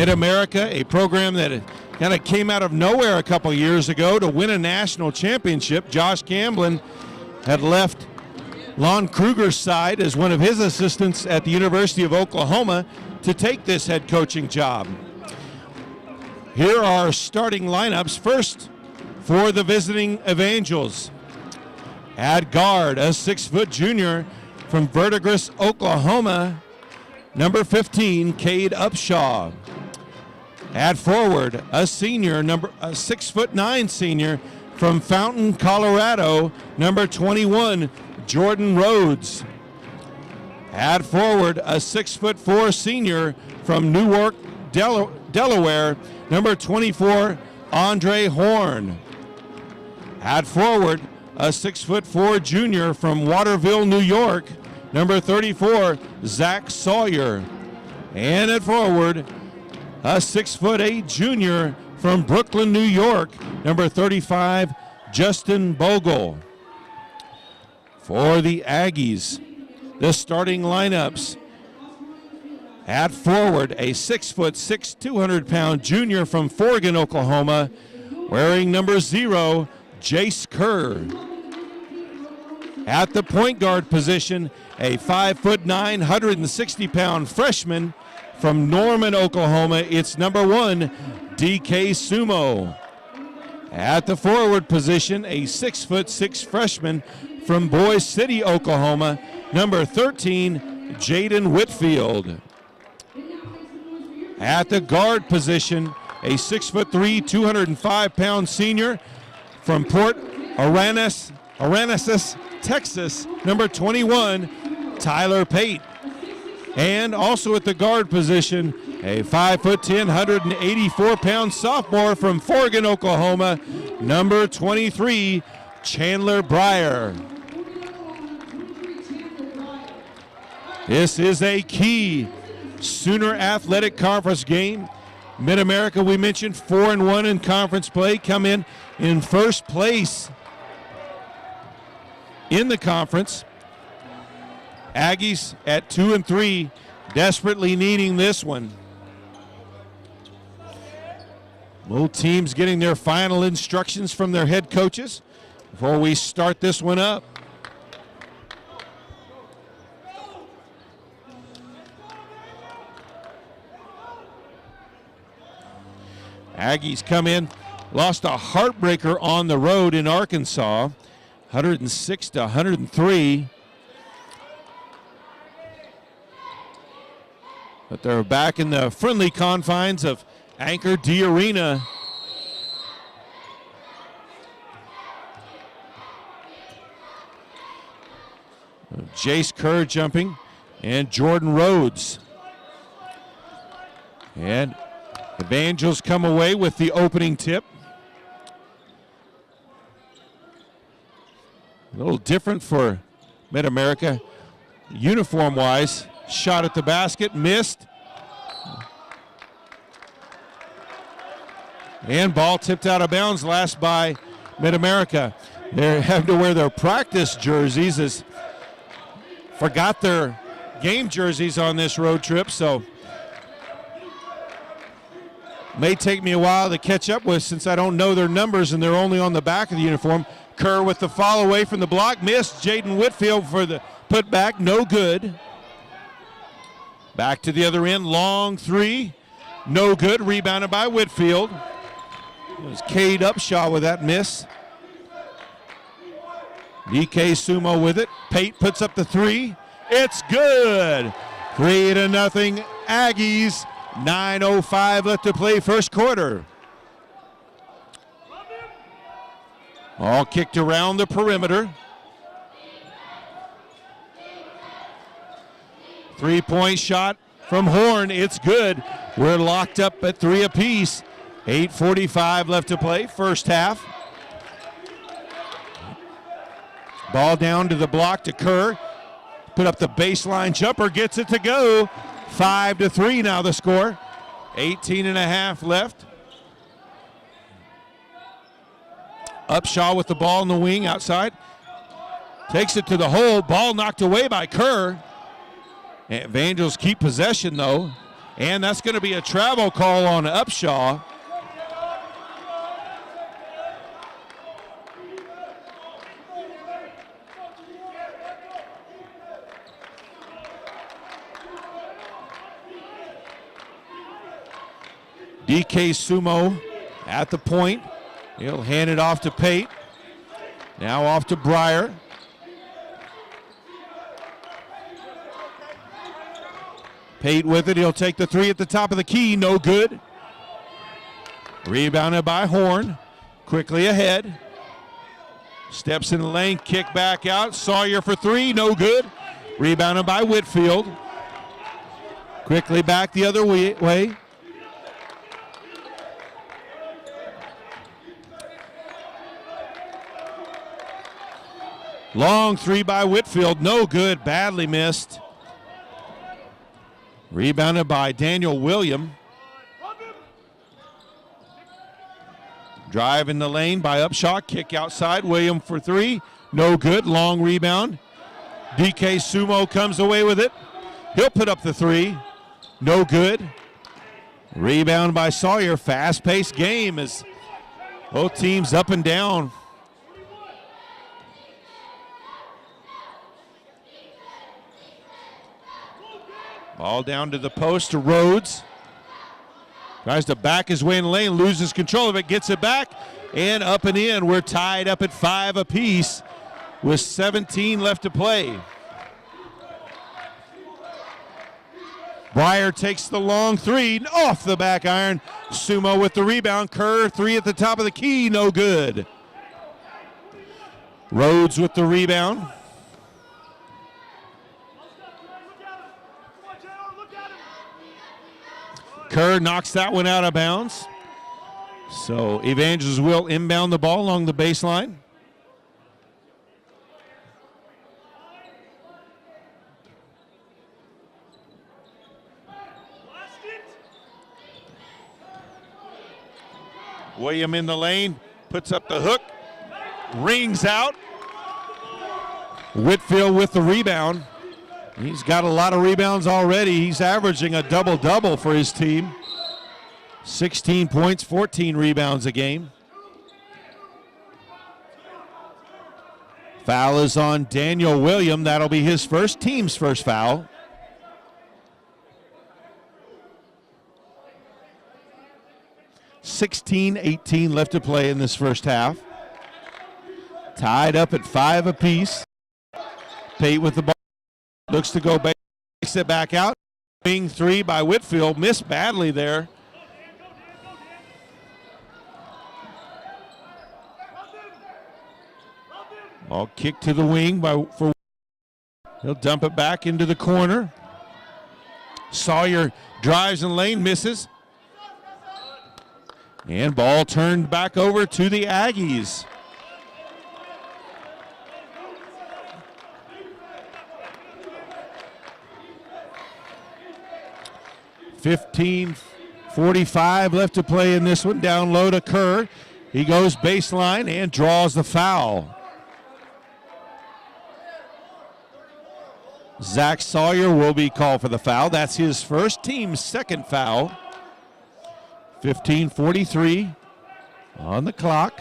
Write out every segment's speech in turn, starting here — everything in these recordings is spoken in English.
Mid-America, a program that kind of came out of nowhere a couple years ago to win a national championship. Josh Gamblin had left Lon Kruger's side as one of his assistants at the University of Oklahoma to take this head coaching job. Here are our starting lineups. First, for the visiting Evangels. At guard, a 6-foot junior from Verdigris, Oklahoma, number 15, Cade Upshaw. At forward, a senior, a 6'9" senior from Fountain, Colorado, number 21, Jordan Rhodes. At forward, a 6'4" senior from Newark, Delaware, number 24, Andre Horn. At forward, a 6'4" junior from Waterville, New York, number 34, Zach Sawyer. And at forward, a 6'8" junior from Brooklyn, New York, number 35, Justin Bogle. For the Aggies, the starting lineups. At forward, a 6'6", 200-pound junior from Forgan, Oklahoma, wearing number 0, Jace Kerr. At the point guard position, a 5'9", 160-pound freshman from Norman, Oklahoma, it's number 1, DK Sumo. At the forward position, a 6'6" freshman from Boise City, Oklahoma, number 13, Jaden Whitfield. At the guard position, a 6'3", 205-pound senior from Port Aransas, Texas, number 21, Tyler Pate. And also at the guard position, a 5'10", 184-pound sophomore from Forgan, Oklahoma, number 23, Chandler Breyer. This is a key Sooner Athletic Conference game. Mid-America, we mentioned, 4-1 in conference play, come in first place in the conference. Aggies at 2-3, desperately needing this one. Both teams getting their final instructions from their head coaches before we start this one up. Aggies come in, lost a heartbreaker on the road in Arkansas, 106-103. But they're back in the friendly confines of Anchor D Arena. Jace Kerr jumping, and Jordan Rhodes. And Evangels come away with the opening tip. A little different for Mid-America, uniform-wise. Shot at the basket, missed. And ball tipped out of bounds, last by Mid-America. They have to wear their practice jerseys, as forgot their game jerseys on this road trip, so may take me a while to catch up with since I don't know their numbers and they're only on the back of the uniform. Kerr with the fall away from the block, missed. Jaden Whitfield for the putback, no good. Back to the other end, long three, no good, rebounded by Whitfield. It was Cade Upshaw with that miss. DK Sumo with it. Pate puts up the three. It's good. 3-0 Aggies. 9:05 left to play first quarter. All kicked around the perimeter. 3-point shot from Horn. It's good. We're locked up at 3 apiece. 8:45 left to play first half. Ball down to the block to Kerr. Put up the baseline jumper, gets it to go. 5-3 now the score. 18.5 left. Upshaw with the ball in the wing outside. Takes it to the hole. Ball knocked away by Kerr. Evangels keep possession though. And that's going to be a travel call on Upshaw. DK Sumo at the point. He'll hand it off to Pate. Now off to Breyer. Pate with it. He'll take the three at the top of the key. No good. Rebounded by Horn. Quickly ahead. Steps in the lane. Kick back out. Sawyer for three. No good. Rebounded by Whitfield. Quickly back the other way. Long three by Whitfield. No good. Badly missed. Rebounded by Daniel William. Drive in the lane by Upshaw. Kick outside. William for three. No good. Long rebound. DK Sumo comes away with it. He'll put up the three. No good. Rebound by Sawyer. Fast-paced game as both teams up and down. Ball down to the post to Rhodes. Tries to back his way in the lane, loses control of it, gets it back, and up and in. We're tied up at 5 apiece with 17 left to play. Breyer takes the long three off the back iron. Sumo with the rebound. Kerr, three at the top of the key, no good. Rhodes with the rebound. Kerr knocks that one out of bounds. So Evangels will inbound the ball along the baseline. William in the lane, puts up the hook, rings out. Whitfield with the rebound. He's got a lot of rebounds already. He's averaging a double-double for his team. 16 points, 14 rebounds a game. Foul is on Daniel William. That'll be his team's first foul. $16-18 left to play in this first half. Tied up at 5 apiece. Pate with the ball. Looks to go back, takes it back out. Wing three by Whitfield, missed badly there. Ball kicked to the wing for. He'll dump it back into the corner. Sawyer drives in the lane, misses. And ball turned back over to the Aggies. $15:45 left to play in this one. Down low to Kerr. He goes baseline and draws the foul. Zach Sawyer will be called for the foul. That's his first, team's second foul. 15:43 on the clock.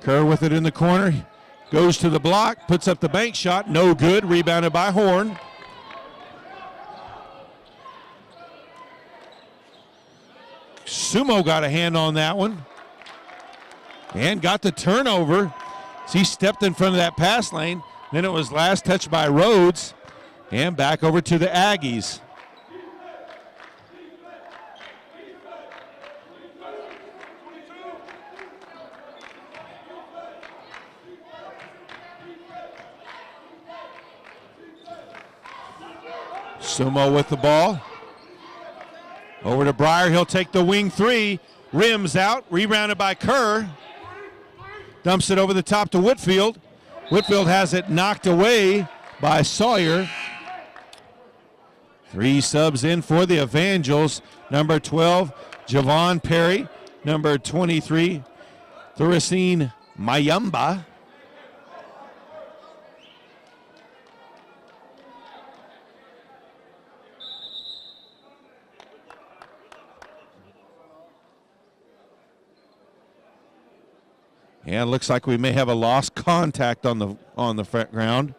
Kerr with it in the corner. Goes to the block, puts up the bank shot. No good. Rebounded by Horn. Sumo got a hand on that one and got the turnover. So he stepped in front of that pass lane. Then it was last touched by Rhodes and back over to the Aggies. Sumo with the ball. Over to Breyer. He'll take the wing three. Rims out. Rebounded by Kerr. Dumps it over the top to Whitfield. Whitfield has it knocked away by Sawyer. 3 subs in for the Evangels. Number 12, Javon Perry. Number 23, Thuracine Mayamba. And looks like we may have a lost contact on the front ground.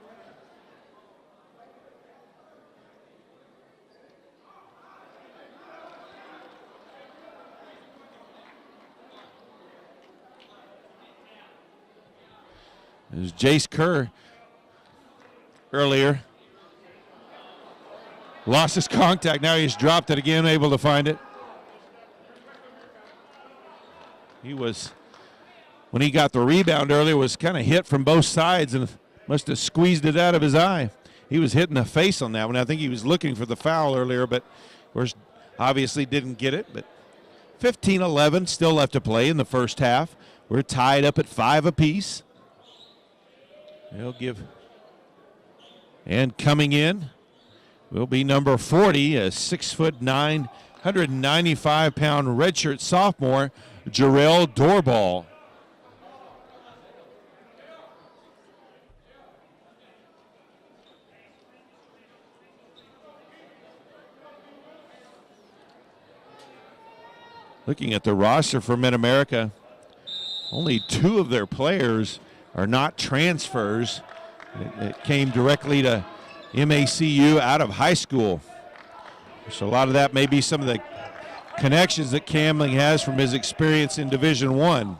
It was Jace Kerr earlier. Lost his contact. Now he's dropped it again, able to find it. He was, when he got the rebound earlier, was kind of hit from both sides and must have squeezed it out of his eye. He was hitting the face on that one. I think he was looking for the foul earlier, but of course obviously didn't get it. But 15-11 still left to play in the first half. We're tied up at 5 apiece. They'll give, and coming in will be number 40, a 6'9", 195-pound redshirt sophomore, Jarrell Doorball. Looking at the roster for Mid-America, only 2 of their players are not transfers. It came directly to MACU out of high school. So a lot of that may be some of the connections that Camling has from his experience in Division I.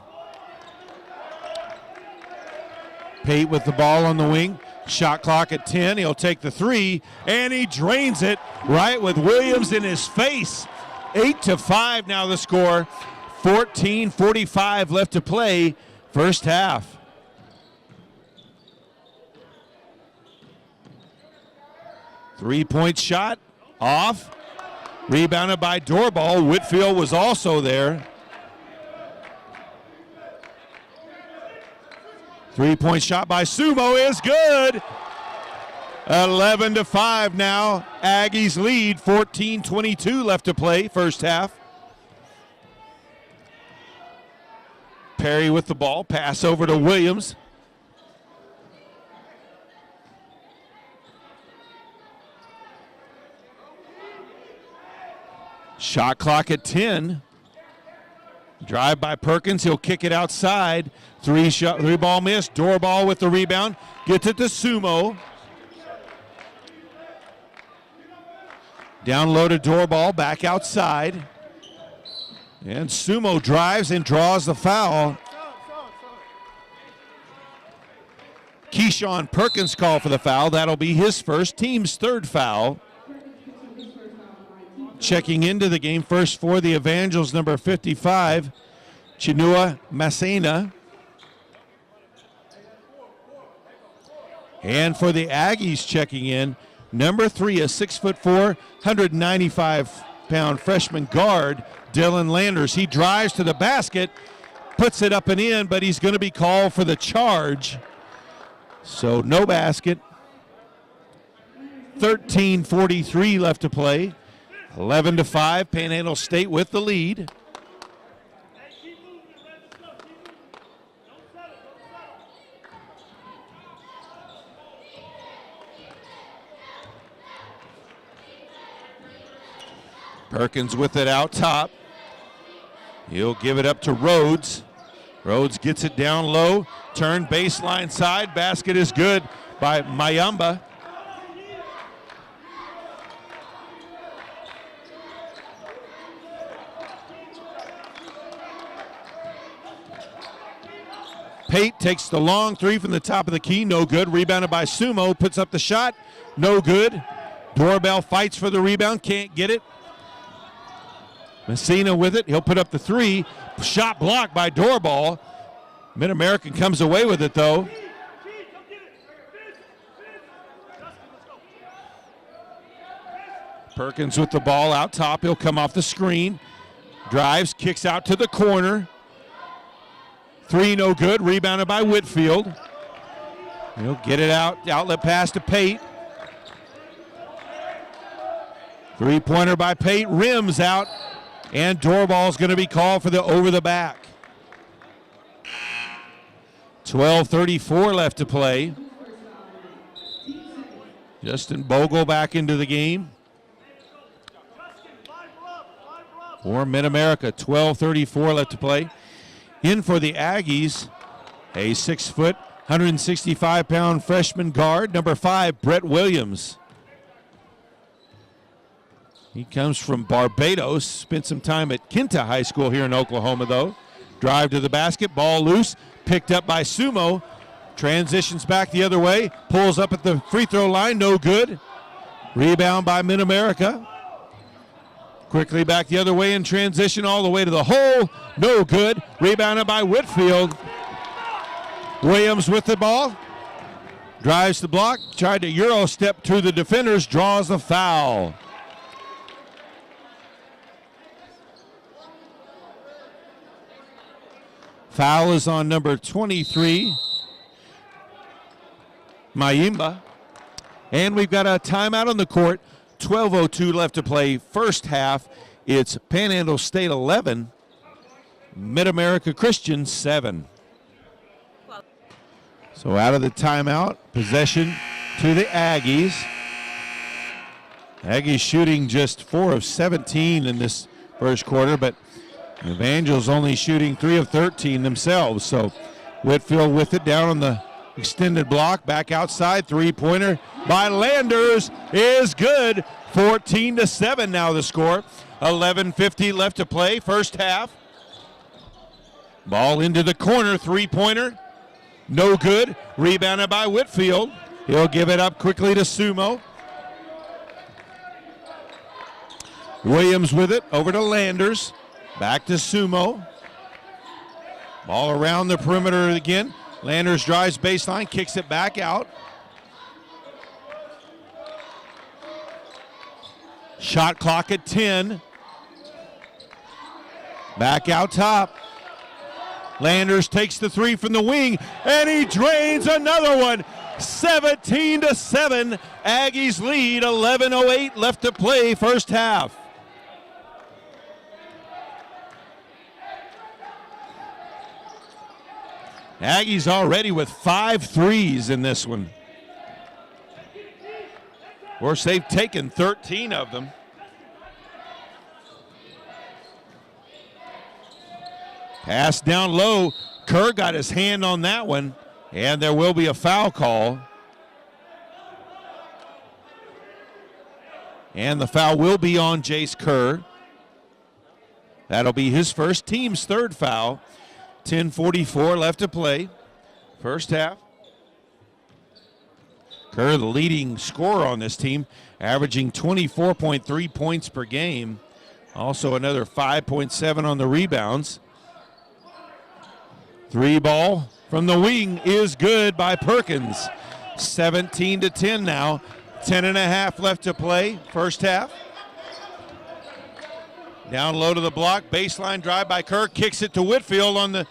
Pate with the ball on the wing. Shot clock at 10. He'll take the 3, and he drains it right with Williams in his face. 8-5 now the score. 14:45 left to play, first half. Three-point shot, off. Rebounded by Doorball. Whitfield was also there. Three-point shot by Sumo is good. 11-5 now. Aggies lead. 14:22 left to play, first half. Perry with the ball. Pass over to Williams. Shot clock at 10. Drive by Perkins. He'll kick it outside. Three ball miss. Doorball with the rebound. Gets it to Sumo. Down low to Doorball. Back outside. And Sumo drives and draws the foul. Keyshawn Perkins called for the foul. That'll be his first, team's third foul. Checking into the game first for the Evangels, number 55, Chinua Masena. And for the Aggies checking in, number 3, a 6'4", 195-pound freshman guard, Dylan Landers. He drives to the basket, puts it up and in, but he's going to be called for the charge. So no basket. 13:43 left to play. 11-5, Panhandle State with the lead. Perkins with it out top. He'll give it up to Rhodes. Rhodes gets it down low. Turn baseline side. Basket is good by Mayamba. Pate takes the long 3 from the top of the key. No good. Rebounded by Sumo. Puts up the shot. No good. Doorbell fights for the rebound. Can't get it. Messina with it. He'll put up the 3. Shot blocked by Doorball. Mid-American comes away with it, though. Perkins with the ball out top. He'll come off the screen. Drives, kicks out to the corner. 3 no good. Rebounded by Whitfield. He'll get it out. Outlet pass to Pate. Three-pointer by Pate. Rims out. And Doorball's going to be called for the over the back. 12:34 left to play. Justin Bogle back into the game. For Mid-America, 12:34 left to play. In for the Aggies, A 6-foot, 165-pound freshman guard, number 5, Brett Williams. He comes from Barbados, spent some time at Kinta High School here in Oklahoma, though. Drive to the basket, ball loose, picked up by Sumo. Transitions back the other way, pulls up at the free throw line, no good. Rebound by Mid-America. Quickly back the other way in transition, all the way to the hole, no good. Rebounded by Whitfield. Williams with the ball, drives the block, tried to Euro step through the defenders, draws a foul. Foul is on number 23, Mayimba. And we've got a timeout on the court. 12:02 left to play. First half, it's Panhandle State 11, Mid-America Christian 7. So out of the timeout, possession to the Aggies. Aggies shooting just 4 of 17 in this first quarter, but the Evangels only shooting 3 of 13 themselves. So Whitfield with it down on the extended block, back outside, three-pointer by Landers is good. 14-7 now the score. 11:50 left to play, first half. Ball into the corner, three-pointer, no good. Rebounded by Whitfield. He'll give it up quickly to Sumo. Williams with it, over to Landers. Back to Sumo. Ball around the perimeter again. Landers drives baseline, kicks it back out. Shot clock at 10. Back out top. Landers takes the three from the wing, and he drains another one. 17-7. Aggies lead. 11:08 left to play, first half. Aggies already with 5 threes in this one. Of course, they've taken 13 of them. Pass down low. Kerr got his hand on that one, and there will be a foul call. And the foul will be on Jace Kerr. That'll be his first, team's third foul. 10:44 left to play, first half. Kerr, the leading scorer on this team, averaging 24.3 points per game. Also another 5.7 on the rebounds. Three ball from the wing is good by Perkins. 17-10 now. 10.5 left to play, first half. Down low to the block, baseline drive by Kerr, kicks it to Whitfield on the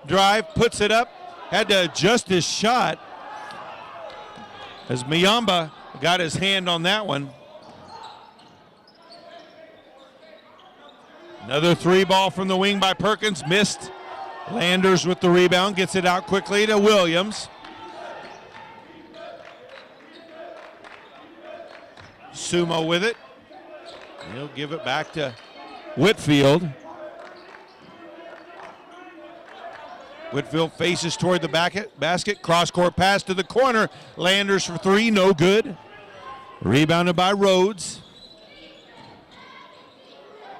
drive, puts it up, had to adjust his shot as Miyamba got his hand on that one. Another three ball from the wing by Perkins, missed. Landers with the rebound, gets it out quickly to Williams. Sumo with it. He'll give it back to Whitfield. Whitfield faces toward the basket. Cross-court pass to the corner. Landers for three, no good. Rebounded by Rhodes.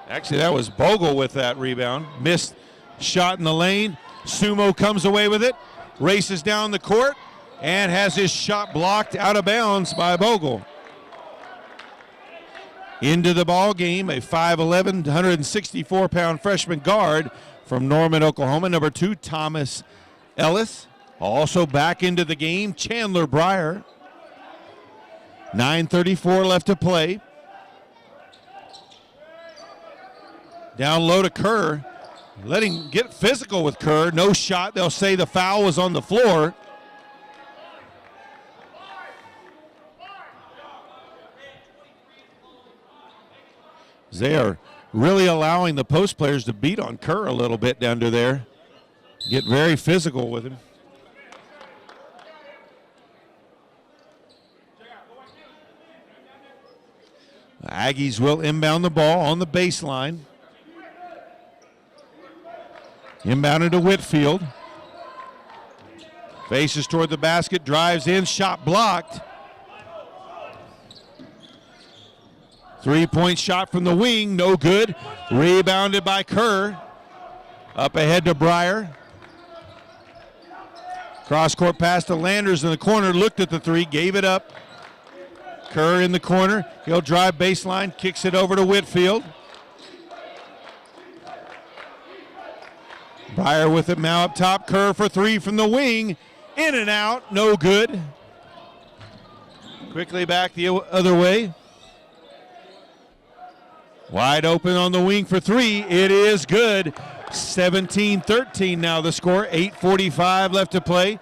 Actually, that was Bogle with that rebound. Missed shot in the lane. Sumo comes away with it. Races down the court and has his shot blocked out of bounds by Bogle. Into the ball game, a 5'11", 164-pound freshman guard from Norman, Oklahoma, number 2, Thomas Ellis. Also back into the game, Chandler Breyer. 9:34 left to play. Down low to Kerr. Let him get physical with Kerr. No shot. They'll say the foul was on the floor. They are really allowing the post players to beat on Kerr a little bit down to there. Get very physical with him. The Aggies will inbound the ball on the baseline. Inbounded to Whitfield. Faces toward the basket, drives in, shot blocked. 3-point shot from the wing, no good. Rebounded by Kerr. Up ahead to Breyer. Cross-court pass to Landers in the corner, looked at the three, gave it up. Kerr in the corner, he'll drive baseline, kicks it over to Whitfield. Breyer with it now up top, Kerr for three from the wing. In and out, no good. Quickly back the other way. Wide open on the wing for three, it is good. 17-13 now the score, 8:45 left to play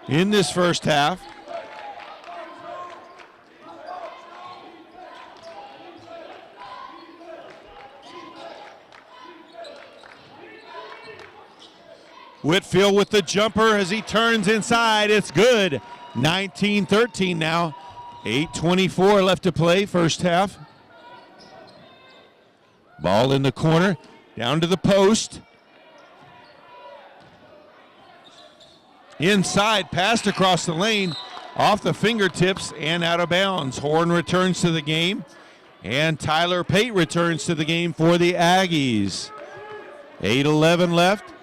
in this first half. Whitfield with the jumper as he turns inside, it's good. 19-13 now, 8:24 left to play, first half. Ball in the corner, down to the post. Inside, passed across the lane, off the fingertips and out of bounds. Horn returns to the game, and Tyler Pate returns to the game for the Aggies. 8:11 left.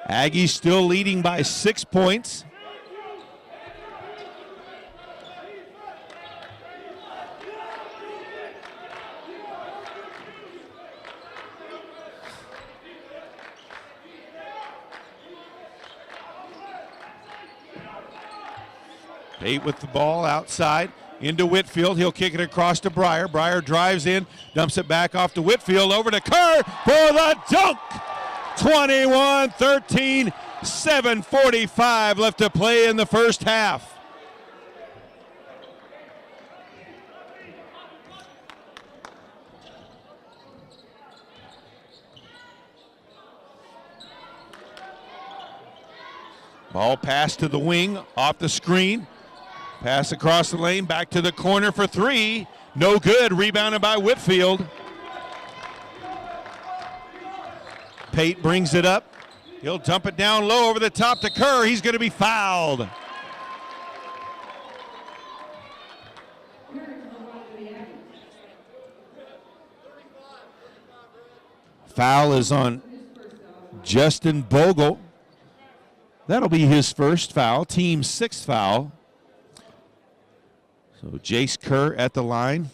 Aggies still leading by 6 points. Pate with the ball outside into Whitfield. He'll kick it across to Breyer. Breyer drives in, dumps it back off to Whitfield, over to Kerr for the dunk. 21-13, 7:45 left to play in the first half. Ball passed to the wing, off the screen. Pass across the lane, back to the corner for three. No good, rebounded by Whitfield. Pate brings it up. He'll dump it down low over the top to Kerr. He's going to be fouled. Foul is on Justin Bogle. That'll be his first foul, team sixth foul. So Jace Kerr at the line.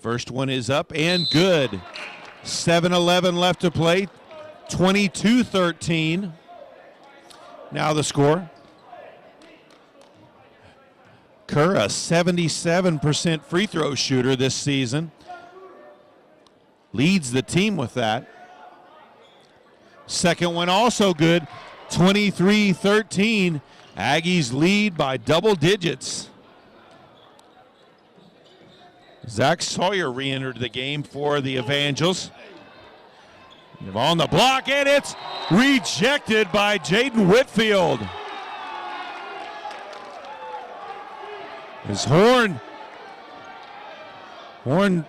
First one is up and good. 7:11 left to play. 22-13. Now the score. Kerr, a 77% free throw shooter this season. Leads the team with that. Second one also good. 23-13. Aggies lead by double digits. Zach Sawyer re-entered the game for the Evangels. On the block, and it's rejected by Jaden Whitfield. As Horn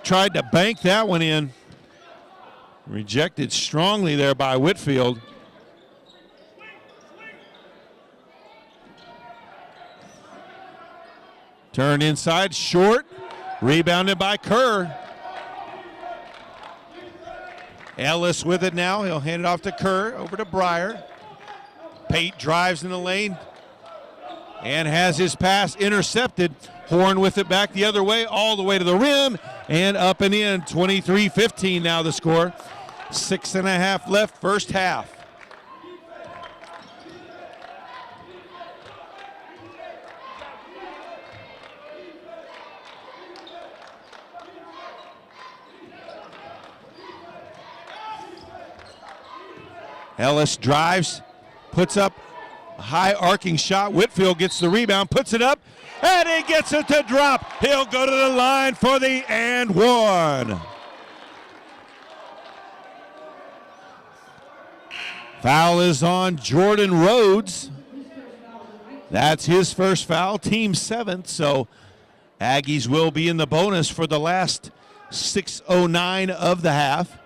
tried to bank that one in. Rejected strongly there by Whitfield. Turn inside, short. Rebounded by Kerr. Ellis with it now. He'll hand it off to Kerr, over to Breyer. Pate drives in the lane and has his pass intercepted. Horn with it back the other way, all the way to the rim and up and in. 23-15 now the score. 6.5 left, first half. Ellis drives, puts up a high arcing shot. Whitfield gets the rebound, puts it up, and he gets it to drop. He'll go to the line for the and one. Foul is on Jordan Rhodes. That's his first foul, team seventh, so Aggies will be in the bonus for the last 6:09 of the half.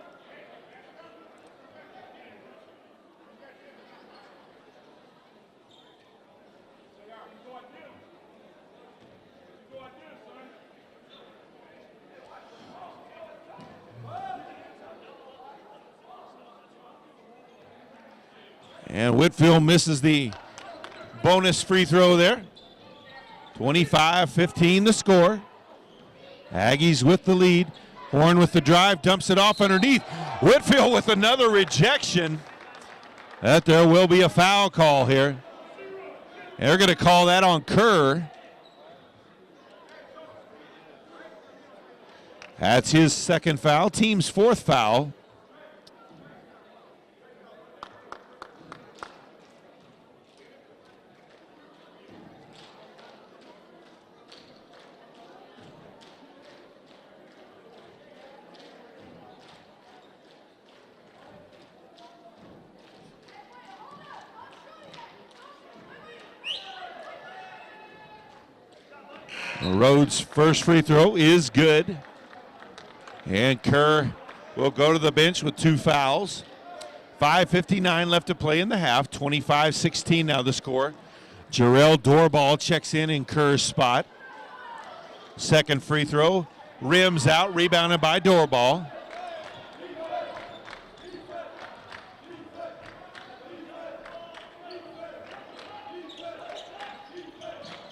And Whitfield misses the bonus free throw there. 25-15 the score. Aggies with the lead. Horn with the drive, dumps it off underneath. Whitfield with another rejection. That there will be a foul call here. They're going to call that on Kerr. That's his second foul, team's fourth foul. Rhodes' first free throw is good. And Kerr will go to the bench with 2 fouls. 5:59 left to play in the half. 25-16 now the score. Jarrell Doorball checks in Kerr's spot. Second free throw. Rims out, rebounded by Doorball.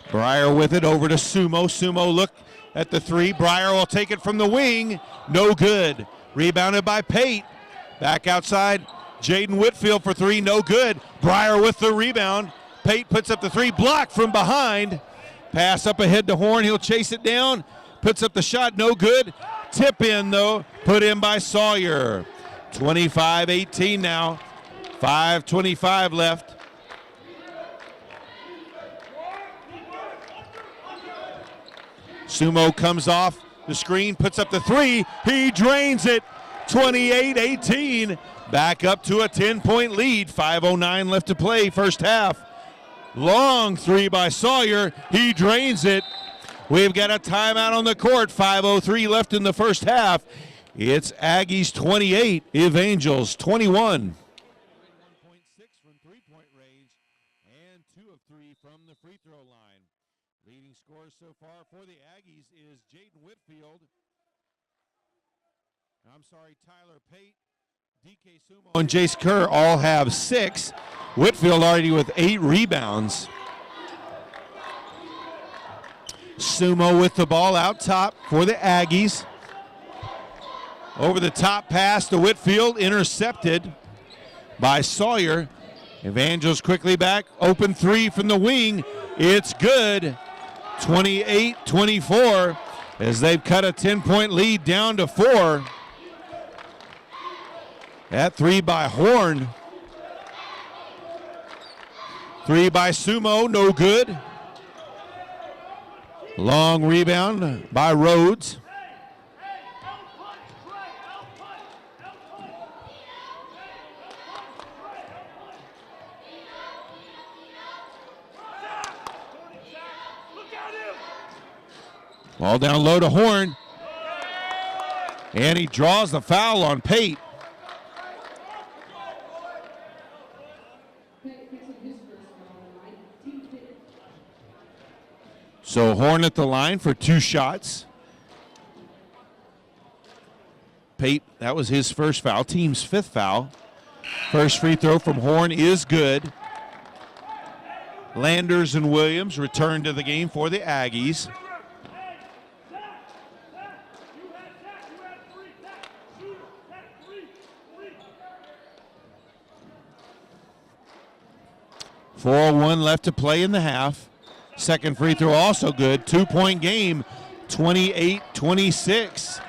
Breyer with it over to Sumo. Sumo look at the three. Breyer will take it from the wing. No good. Rebounded by Pate. Back outside. Jaden Whitfield for three. No good. Breyer with the rebound. Pate puts up the three. Blocked from behind. Pass up ahead to Horn. He'll chase it down. Puts up the shot. No good. Tip in though. Put in by Sawyer. 25-18 now. 5:25 left. Sumo comes off the screen, puts up the three. He drains it. 28-18. Back up to a 10-point lead. 5:09 left to play, first half. Long three by Sawyer. He drains it. We've got a timeout on the court. 5:03 left in the first half. It's Aggies 28, Evangels 21. 1.6 from three-point range and 2 of 3 from the free throw line. Leading scorer so far for the Aggies is Jaden Whitfield. Tyler Pate, DK Sumo, and Jace Kerr all have 6. Whitfield already with 8 rebounds. Sumo with the ball out top for the Aggies. Over the top pass to Whitfield, intercepted by Sawyer. Evangels quickly back, open three from the wing. It's good. 28-24 as they've cut a 10-point lead down to 4. That three by Horn. Three by Sumo, no good. Long rebound by Rhodes. Ball down low to Horn. And he draws the foul on Pate. So Horn at the line for 2 shots. Pate, that was his first foul, team's 5th foul. First free throw from Horn is good. Landers and Williams return to the game for the Aggies. .401 left to play in the half. Second free throw also good. 2-point game, 28-26.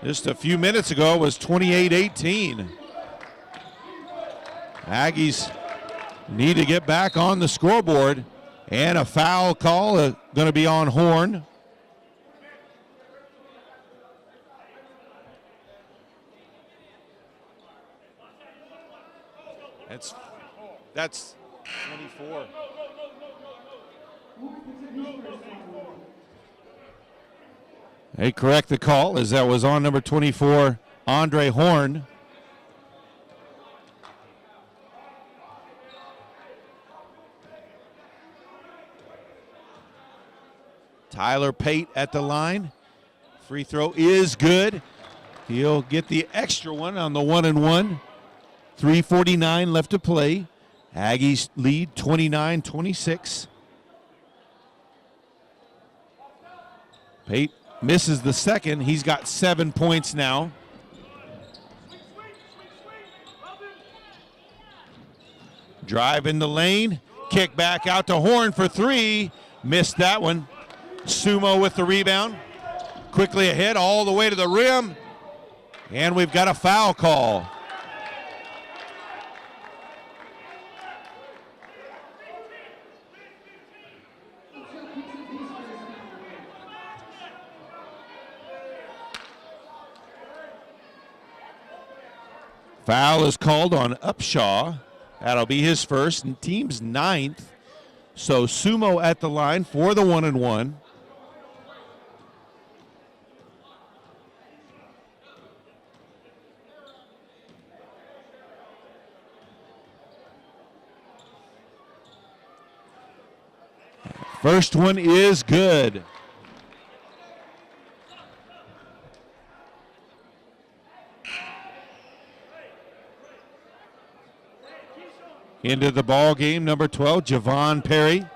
Just a few minutes ago it was 28-18. Aggies need to get back on the scoreboard. And a foul call going to be on Horn. That's 24. They correct the call as that was on number 24, Andre Horn. Tyler Pate at the line. Free throw is good. He'll get the extra one on the 1-and-1. 3:49 left to play. Aggies lead 29-26. Pate misses the second. He's got 7 points now. Drive in the lane. Kick back out to Horn for three. Missed that one. Sumo with the rebound. Quickly ahead all the way to the rim. And we've got a foul call. Foul is called on Upshaw. That'll be his first and team's 9th. So Sumo at the line for the 1-and-1. First one is good. Into the ball game, number 12, Javon Perry.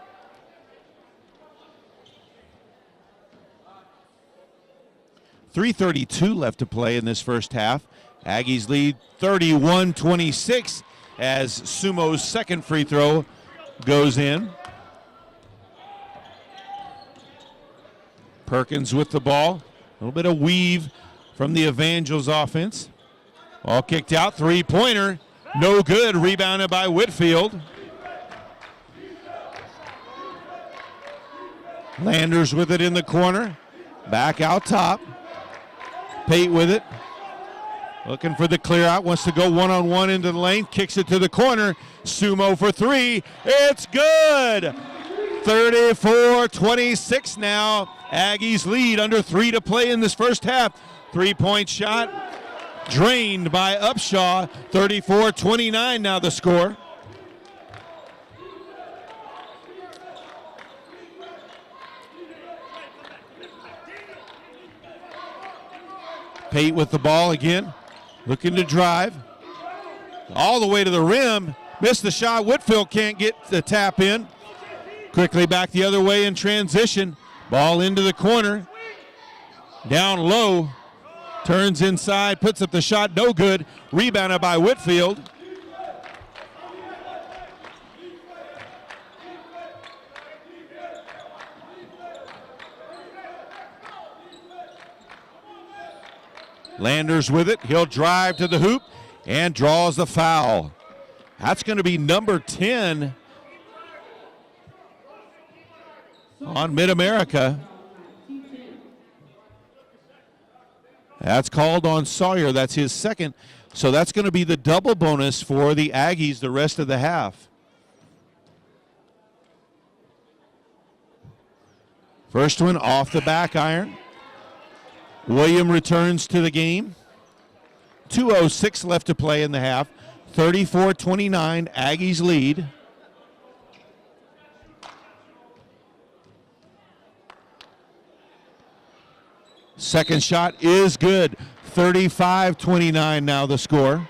.332 left to play in this first half. Aggies lead 31-26 as Sumo's second free throw goes in. Perkins with the ball. A little bit of weave from the Evangels offense. Ball kicked out, three-pointer. No good, rebounded by Whitfield. Landers with it in the corner. Back out top. Pate with it. Looking for the clear out, wants to go one-on-one into the lane, kicks it to the corner. Sumo for three, it's good! 34-26 now. Aggies lead, under 3 to play in this first half. Three-point shot. Drained by Upshaw. 34-29 now the score. Pate with the ball again. Looking to drive. All the way to the rim. Missed the shot. Whitfield can't get the tap in. Quickly back the other way in transition. Ball into the corner. Down low. Turns inside, puts up the shot, no good. Rebounded by Whitfield. Landers with it. He'll drive to the hoop and draws the foul. That's going to be number 10 on Mid-America. That's called on Sawyer. That's his second. So that's going to be the double bonus for the Aggies the rest of the half. First one off the back iron. William returns to the game. 2:06 left to play in the half. 34-29, Aggies lead. Second shot is good. 35-29 now the score.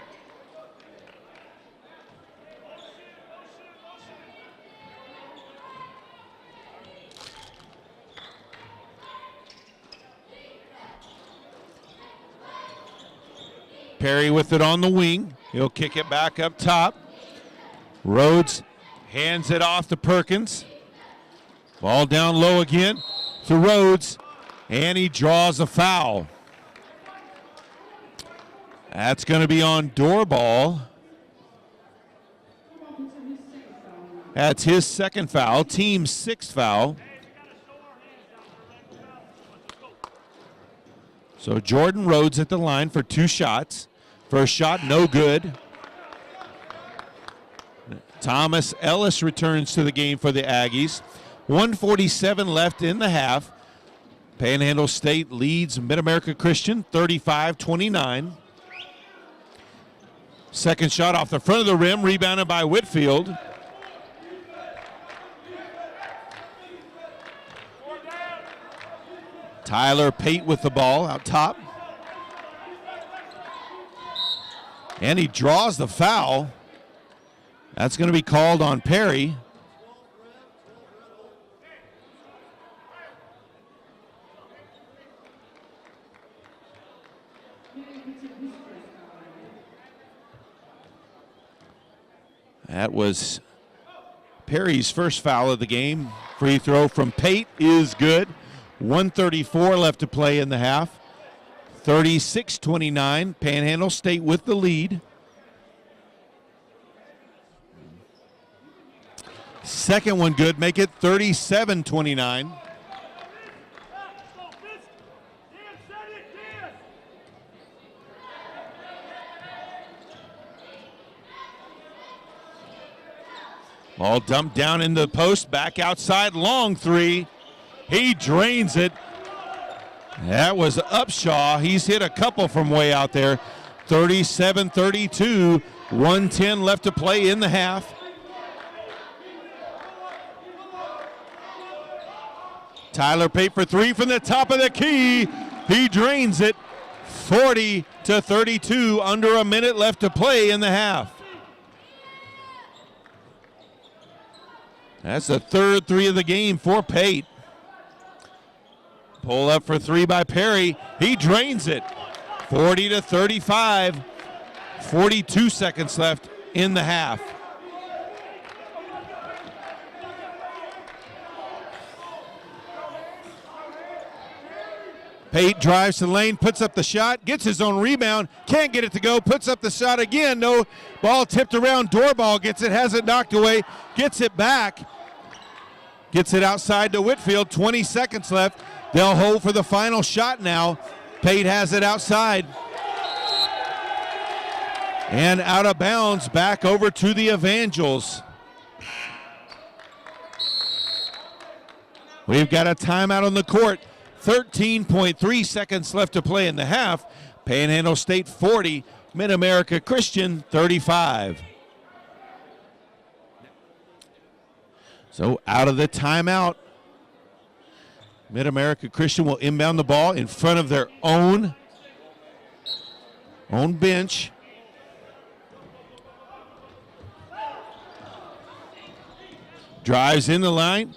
Perry with it on the wing. He'll kick it back up top. Rhodes hands it off to Perkins. Ball down low again to Rhodes. And he draws a foul. That's going to be on Doorball. That's his second foul, team's 6th foul. So Jordan Rhodes at the line for 2 shots. First shot, no good. Thomas Ellis returns to the game for the Aggies. 1:47 left in the half. Panhandle State leads Mid-America Christian 35-29. Second shot off the front of the rim, rebounded by Whitfield. Tyler Pate with the ball out top. And he draws the foul. That's going to be called on Perry. That was Perry's first foul of the game. Free throw from Pate is good. 1:34 left to play in the half. 36-29. Panhandle State with the lead. Second one good. Make it 37-29. Ball dumped down in the post, back outside, long three. He drains it. That was Upshaw. He's hit a couple from way out there. 37-32, 1:10 left to play in the half. Tyler Pate for three from the top of the key. He drains it. 40-32, under a minute left to play in the half. That's the third three of the game for Pate. Pull up for three by Perry. He drains it. 40-35. 42 seconds left in the half. Pate drives to the lane, puts up the shot, gets his own rebound, can't get it to go, puts up the shot again. No, ball tipped around, Doorball gets it, has it knocked away, gets it back, gets it outside to Whitfield. 20 seconds left. They'll hold for the final shot now. Pate has it outside. And out of bounds, back over to the Evangels. We've got a timeout on the court. 13.3 seconds left to play in the half. Panhandle State 40, Mid-America Christian 35. So out of the timeout, Mid-America Christian will inbound the ball in front of their own bench. Drives in the line.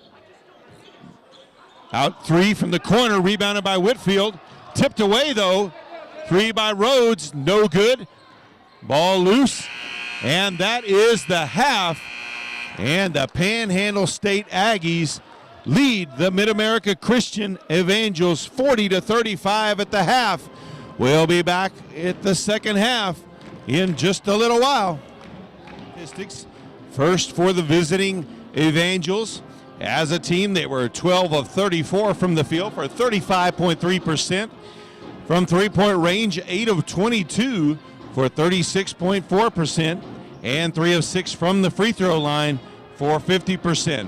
Out three from the corner, rebounded by Whitfield. Tipped away though. Three by Rhodes, no good. Ball loose, and that is the half. And the Panhandle State Aggies lead the Mid-America Christian Evangels 40-35 at the half. We'll be back at the second half in just a little while. Statistics first for the visiting Evangels. As a team, they were 12 of 34 from the field for 35.3%. From three-point range, 8 of 22 for 36.4%. And 3 of 6 from the free throw line for 50%.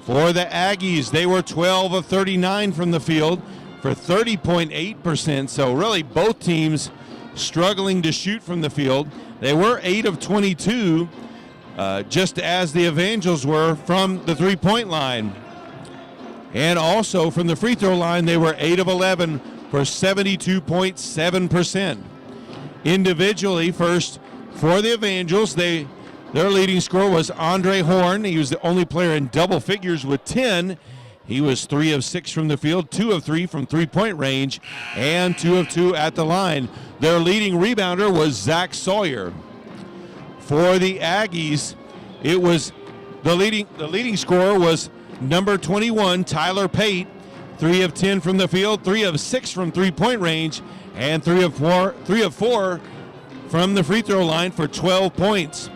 For the Aggies, they were 12 of 39 from the field for 30.8%. So really both teams struggling to shoot from the field. They were 8 of 22. Just as the Evangels were from the three-point line. And also from the free throw line, they were 8 of 11 for 72.7%. Individually, first for the Evangels, their leading scorer was Andre Horn. He was the only player in double figures with 10. He was 3 of 6 from the field, 2 of 3 from three-point range, and 2 of 2 at the line. Their leading rebounder was Zach Sawyer. For the Aggies, it was the leading scorer was number 21, Tyler Pate, 3 of 10 from the field, 3 of 6 from three-point range, and 3 of 4 from the free throw line for 12 points.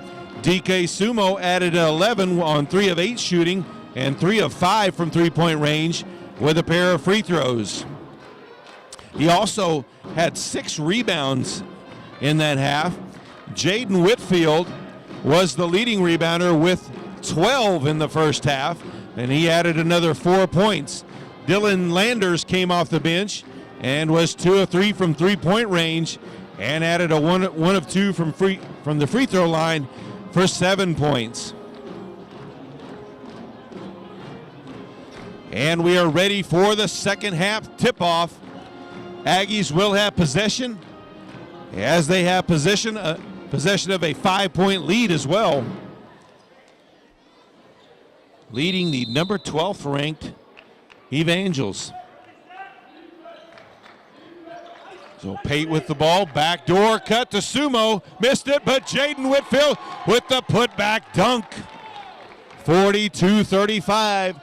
DK Sumo added 11 on 3 of 8 shooting and 3 of 5 from three-point range with a pair of free throws. He also had 6 rebounds in that half. Jaden Whitfield was the leading rebounder with 12 in the first half, and he added another 4 points. Dylan Landers came off the bench and was 2 of 3 from three-point range and added a 1 of 2 from the free throw line for 7 points. And we are ready for the second half tip-off. Aggies will have possession as they have possession of a 5-point lead as well. Leading the number 12th ranked Evangels. So Pate with the ball, backdoor cut to Sumo, missed it, but Jaden Whitfield with the putback dunk. 42-35,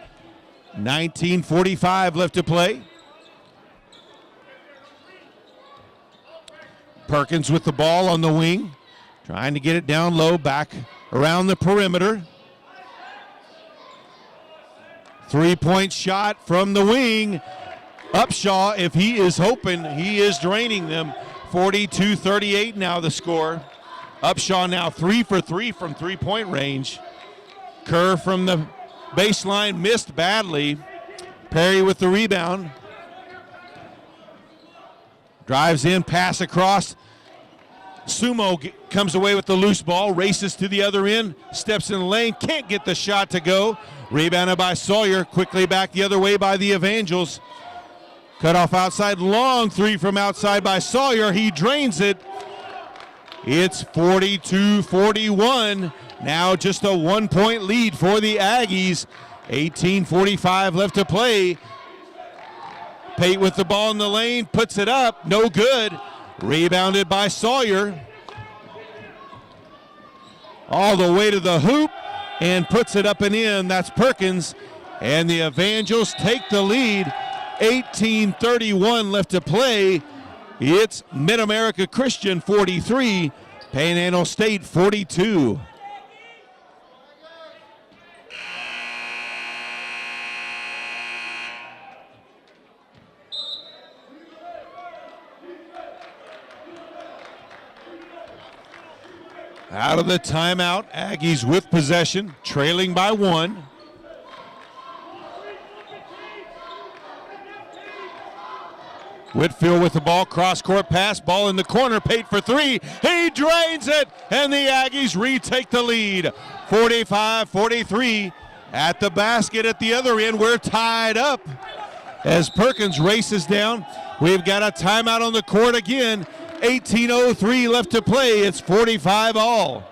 19:45 left to play. Perkins with the ball on the wing, trying to get it down low, back around the perimeter. 3-point shot from the wing. Upshaw, if he is hoping, he is draining them. 42-38 now the score. Upshaw now 3 for 3 from three-point range. Kerr from the baseline missed badly. Perry with the rebound. Drives in, pass across. Sumo comes away with the loose ball, races to the other end, steps in the lane, can't get the shot to go. Rebounded by Sawyer, quickly back the other way by the Evangels. Cut off outside, long three from outside by Sawyer. He drains it. It's 42-41. Now just a 1-point lead for the Aggies. 18:45 left to play. Pate with the ball in the lane, puts it up, no good. Rebounded by Sawyer. All the way to the hoop and puts it up and in. That's Perkins. And the Evangels take the lead. 18:31 left to play. It's Mid-America Christian 43, Panhandle State 42. Out of the timeout, Aggies with possession, trailing by 1. Whitfield with the ball, cross-court pass, ball in the corner, Pate for 3. He drains it, and the Aggies retake the lead. 45-43 at the basket at the other end. We're tied up as Perkins races down. We've got a timeout on the court again. 18:03 left to play. It's 45 all.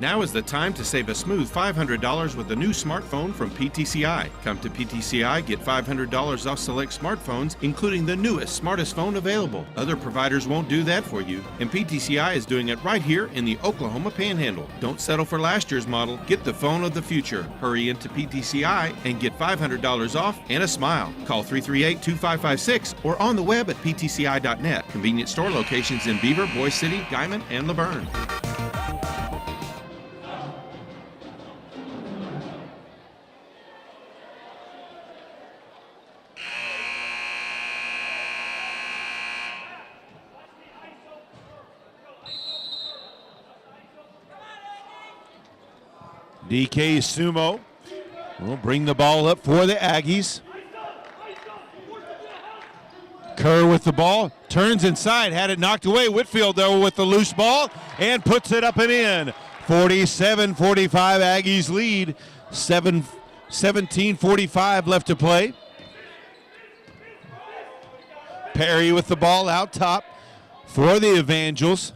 Now is the time to save a smooth $500 with a new smartphone from PTCI. Come to PTCI, get $500 off select smartphones, including the newest, smartest phone available. Other providers won't do that for you, and PTCI is doing it right here in the Oklahoma Panhandle. Don't settle for last year's model. Get the phone of the future. Hurry into PTCI and get $500 off and a smile. Call 338-2556 or on the web at ptci.net. Convenient store locations in Beaver, Boise City, Guyman, and Laverne. DK Sumo will bring the ball up for the Aggies. Kerr with the ball, turns inside, had it knocked away. Whitfield, though, with the loose ball and puts it up and in. 47-45 Aggies lead. 17:45 left to play. Perry with the ball out top for the Evangels.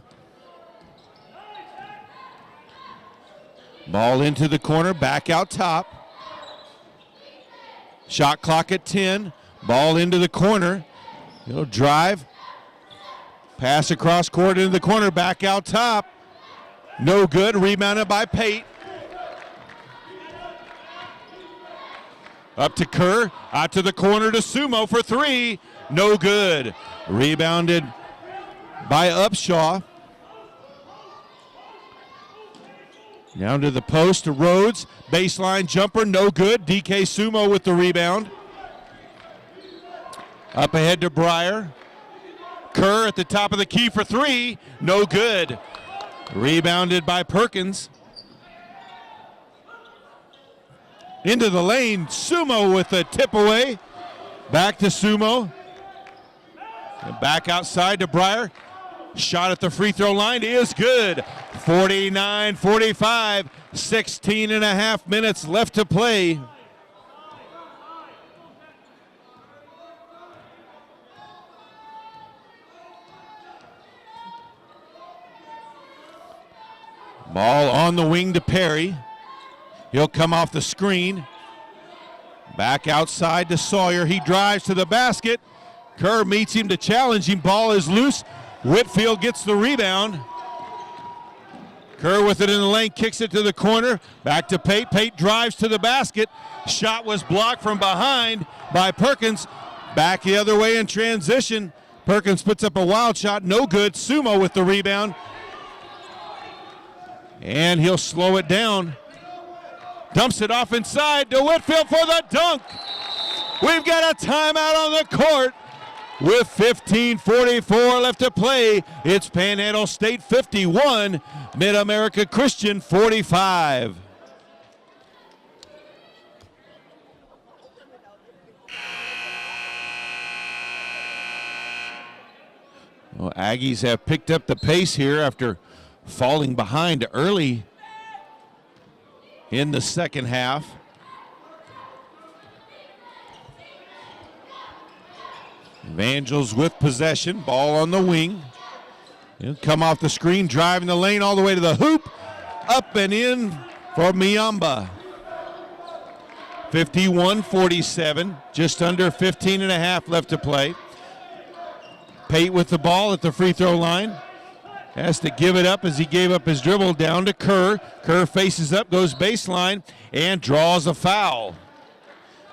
Ball into the corner, back out top. Shot clock at 10. Ball into the corner. He'll drive. Pass across court into the corner, back out top. No good. Rebounded by Pate. Up to Kerr. Out to the corner to Sumo for 3. No good. Rebounded by Upshaw. Down to the post to Rhodes. Baseline jumper, no good. DK Sumo with the rebound. Up ahead to Breyer. Kerr at the top of the key for three. No good. Rebounded by Perkins. Into the lane. Sumo with the tip away. Back to Sumo. And back outside to Breyer. Shot at the free throw line is good. 49-45. 16 and a half minutes left to play. Ball on the wing to Perry. He'll come off the screen. Back outside to Sawyer. He drives to the basket. Kerr meets him to challenge him. Ball is loose. Whitfield gets the rebound. Kerr with it in the lane, kicks it to the corner. Back to Pate. Pate drives to the basket. Shot was blocked from behind by Perkins. Back the other way in transition. Perkins puts up a wild shot. No good. Sumo with the rebound. And he'll slow it down. Dumps it off inside to Whitfield for the dunk. We've got a timeout on the court with 15:44 left to play. It's Panhandle State 51, Mid-America Christian 45. Well, Aggies have picked up the pace here after falling behind early in the second half. Evangels with possession, ball on the wing. He'll come off the screen, driving the lane all the way to the hoop. Up and in for Miamba. 51-47, just under 15 and a half left to play. Pate with the ball at the free throw line. Has to give it up as he gave up his dribble down to Kerr. Kerr faces up, goes baseline, and draws a foul.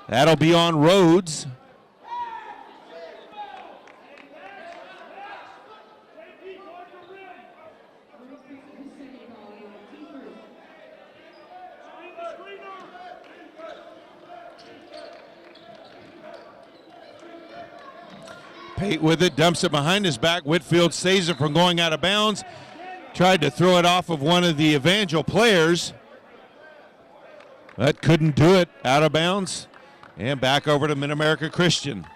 That'll be on Rhodes. Pate with it, dumps it behind his back. Whitfield saves it from going out of bounds. Tried to throw it off of one of the Evangel players, but couldn't do it. Out of bounds. And back over to Mid-America Christian.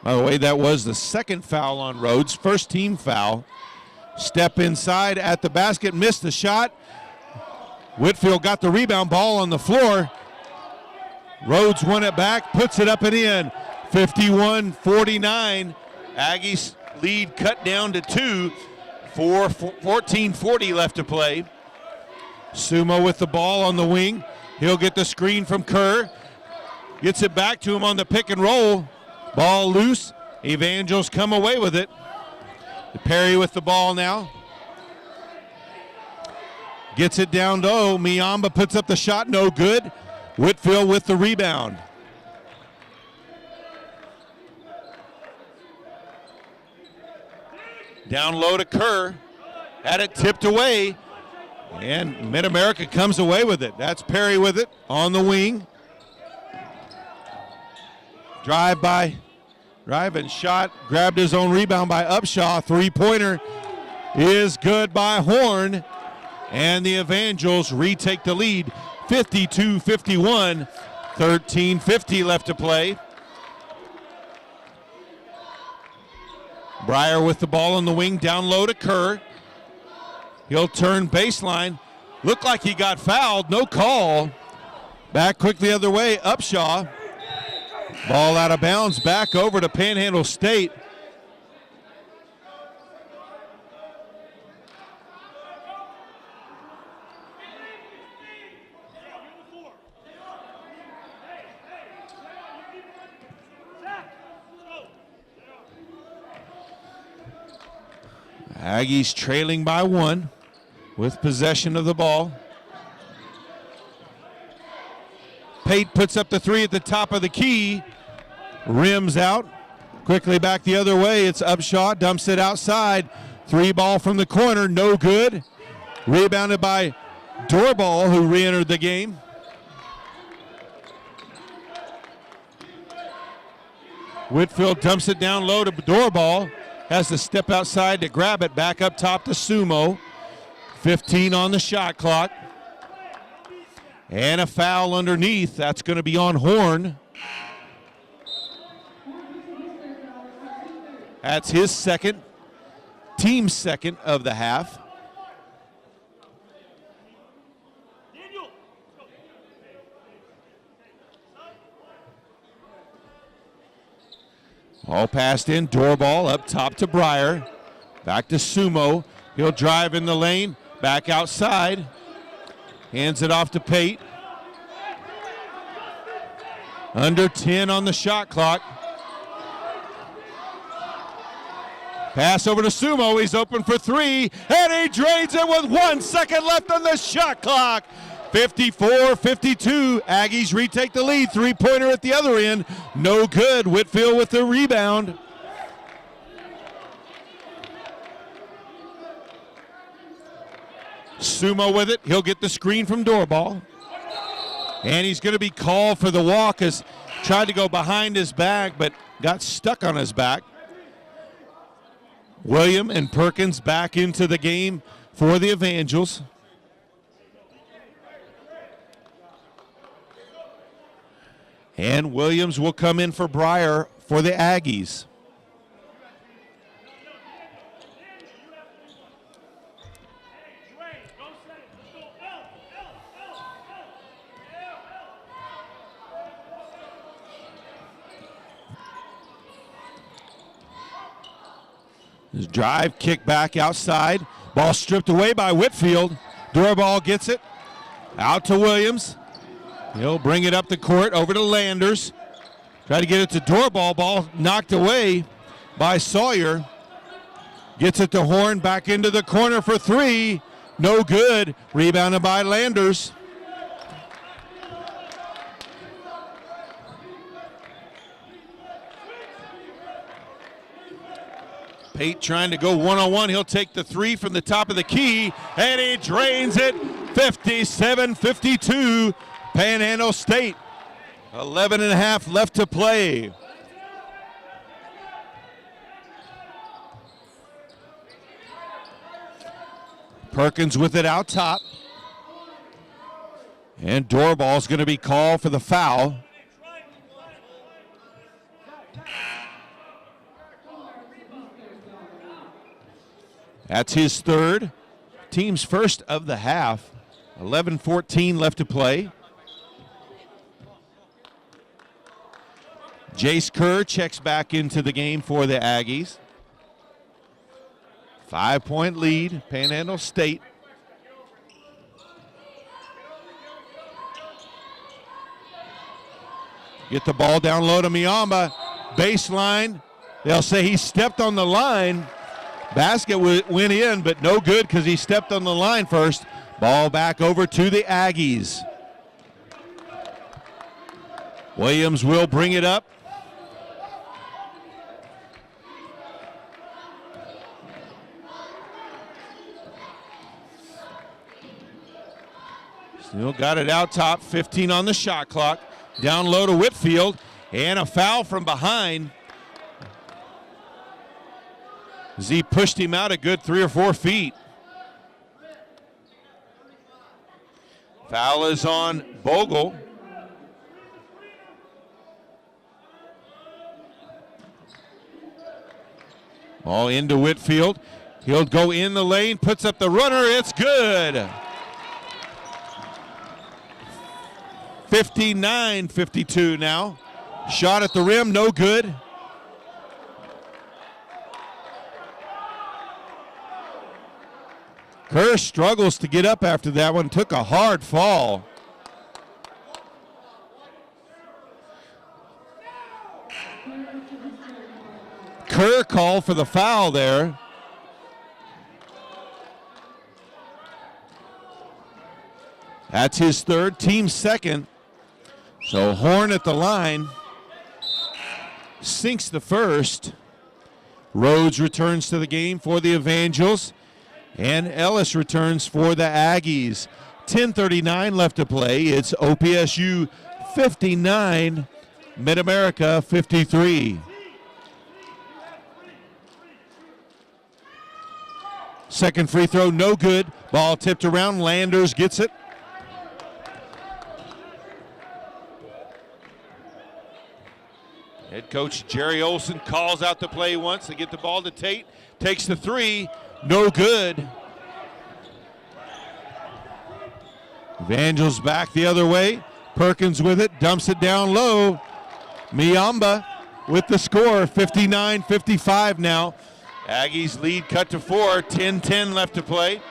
By the way, that was the second foul on Rhodes, first team foul. Step inside at the basket, missed the shot. Whitfield got the rebound, ball on the floor. Rhodes won it back, puts it up and in. 51-49. Aggies lead cut down to 2. 14:40 left to play. Sumo with the ball on the wing. He'll get the screen from Kerr. Gets it back to him on the pick and roll. Ball loose. Evangels come away with it. Perry with the ball now. Gets it down low. Miamba puts up the shot, no good. Whitfield with the rebound. Down low to Kerr. Had it tipped away. And Mid-America comes away with it. That's Perry with it on the wing. Drive and shot, grabbed his own rebound by Upshaw. Three-pointer is good by Horn. And the Evangels retake the lead, 52-51, 13:50 left to play. Breyer with the ball on the wing, down low to Kerr. He'll turn baseline. Looked like he got fouled, no call. Back quick the other way, Upshaw. Ball out of bounds, back over to Panhandle State. Aggies trailing by 1 with possession of the ball. Pate puts up the three at the top of the key. rims out. Quickly back the other way. It's Upshaw, dumps it outside. 3 ball from the corner, no good. Rebounded by Doorball, who re-entered the game. Whitfield dumps it down low to Doorball. Has to step outside to grab it. Back up top to Sumo. 15 on the shot clock. And a foul underneath. That's going to be on Horn. That's his second, team second of the half. All passed in, Doorball up top to Breyer. Back to Sumo. He'll drive in the lane, back outside. Hands it off to Pate. Under 10 on the shot clock. Pass over to Sumo, he's open for 3, and he drains it with 1 second left on the shot clock. 54-52, Aggies retake the lead, 3-pointer at the other end, no good. Whitfield with the rebound. Sumo with it, he'll get the screen from Doorball. And he's going to be called for the walk as tried to go behind his back, but got stuck on his back. William and Perkins back into the game for the Evangels. And Williams will come in for Breyer for the Aggies. His drive, kick back outside. Ball stripped away by Whitfield. Doorball gets it. Out to Williams. He'll bring it up the court over to Landers. Try to get it to Doorball. Ball knocked away by Sawyer. Gets it to Horn. Back into the corner for 3. No good. Rebounded by Landers. Pate trying to go one-on-one. He'll take the 3 from the top of the key, and he drains it. 57-52, Panhandle State. 11 and a half left to play. Perkins with it out top. And Doorball's going to be called for the foul. That's his third, team's first of the half. 11-14 left to play. Jace Kerr checks back into the game for the Aggies. 5-point lead, Panhandle State. Get the ball down low to Miamba. Baseline. They'll say he stepped on the line. Basket went in, but no good because he stepped on the line first. Ball back over to the Aggies. Williams will bring it up. Still got it out top, 15 on the shot clock. Down low to Whitfield, and a foul from behind. Z pushed him out a good 3 or 4 feet. Foul is on Bogle. Ball into Whitfield. He'll go in the lane, puts up the runner, it's good. 59-52 now. Shot at the rim, no good. Kerr struggles to get up after that one, took a hard fall. Kerr called for the foul there. That's his third, team second. So Horn at the line. sinks the first. Rhodes returns to the game for the Evangels, and Ellis returns for the Aggies. 10:39 left to play. It's OPSU 59, Mid-America 53. Second free throw, no good. Ball tipped around. Landers gets it. Head coach Jerry Olson calls out the play once. They get the ball to Tate. Takes the three. No good. Evangels back the other way. Perkins with it. Dumps it down low. Miamba with the score. 59-55 now. Aggies lead cut to 4. 10-10 left to play.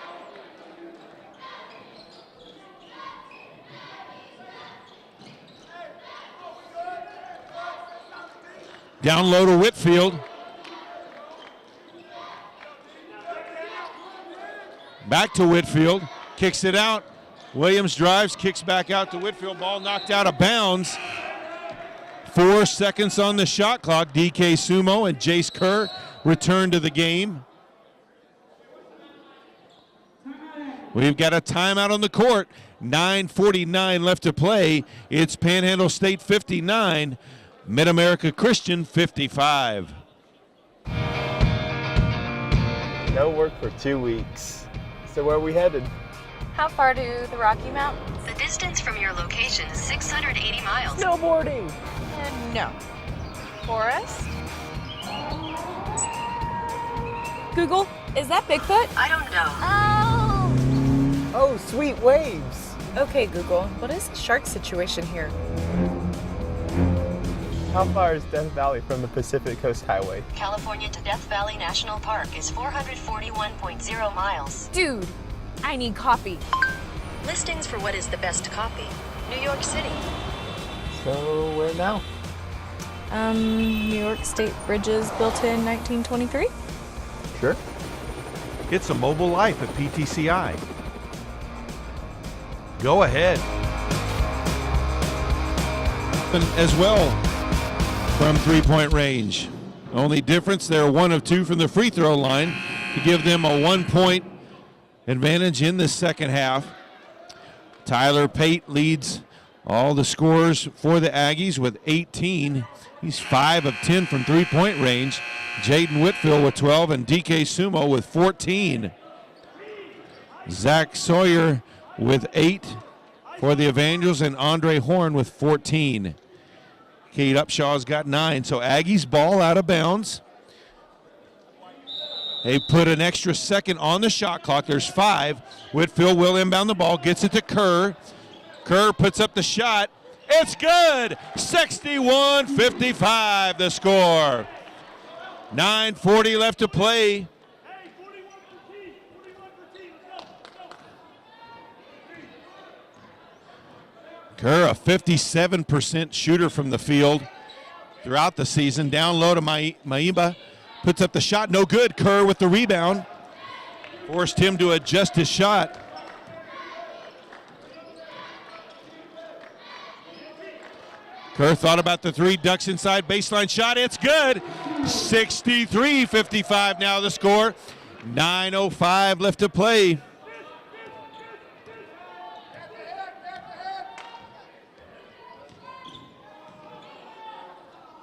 Down low to Whitfield. Back to Whitfield. Kicks it out. Williams drives, kicks back out to Whitfield. Ball knocked out of bounds. 4 seconds on the shot clock. DK Sumo and Jace Kerr return to the game. We've got a timeout on the court. 9:49 left to play. It's Panhandle State 59, Mid-America Christian 55. No work for 2 weeks. So where are we headed? How far to the Rocky Mountains? The distance from your location is 680 miles. Snowboarding! No. Forest? Google, is that Bigfoot? I don't know. Oh! Oh, sweet waves! Okay, Google, what is the shark situation here? How far is Death Valley from the Pacific Coast Highway? California to Death Valley National Park is 441.0 miles. Dude, I need coffee. Listings for what is the best coffee. New York City. So where now? New York State bridges built in 1923? Sure. It's a mobile life at PTCI. Go ahead. As well from three-point range. Only difference, they're 1 of 2 from the free throw line to give them a 1-point advantage in the second half. Tyler Pate leads all the scorers for the Aggies with 18. He's 5 of 10 from three-point range. Jaden Whitfield with 12 and DK Sumo with 14. Zach Sawyer with 8 for the Evangels and Andre Horn with 14. Kate Upshaw's got 9. So Aggies ball out of bounds. They put an extra second on the shot clock. There's 5. Whitfield will inbound the ball, gets it to Kerr. Kerr puts up the shot. It's good! 61-55 the score. 9:40 left to play. Kerr, a 57% shooter from the field throughout the season. Down low to Maiba. Puts up the shot, no good. Kerr with the rebound. Forced him to adjust his shot. Kerr thought about the 3, ducks inside, baseline shot, it's good. 63-55 now the score. 9:05 left to play.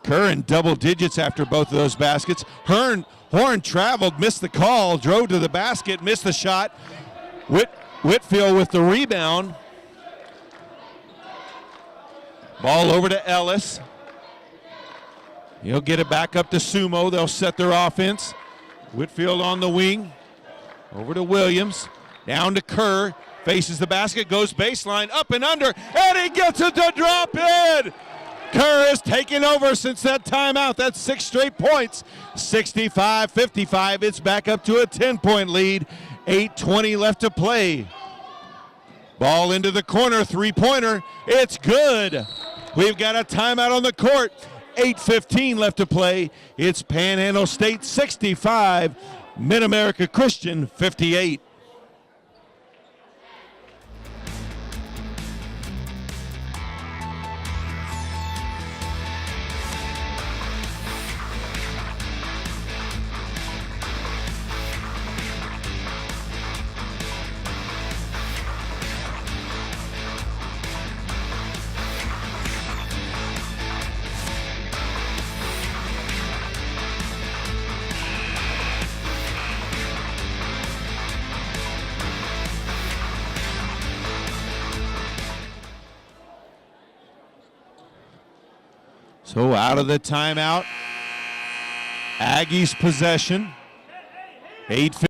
Kerr in double digits after both of those baskets. Horn traveled, missed the call, drove to the basket, missed the shot. Whitfield with the rebound. Ball over to Ellis. He'll get it back up to Sumo. They'll set their offense. Whitfield on the wing. Over to Williams. Down to Kerr. Faces the basket, goes baseline, up and under, and he gets it to drop in. Kerr has taken over since that timeout. That's 6 straight points. 65-55. It's back up to a 10-point lead. 8:20 left to play. Ball into the corner, three-pointer. It's good. We've got a timeout on the court. 8:15 left to play. It's Panhandle State 65, Mid-America Christian 58. So out of the timeout, Aggies possession. 8-15.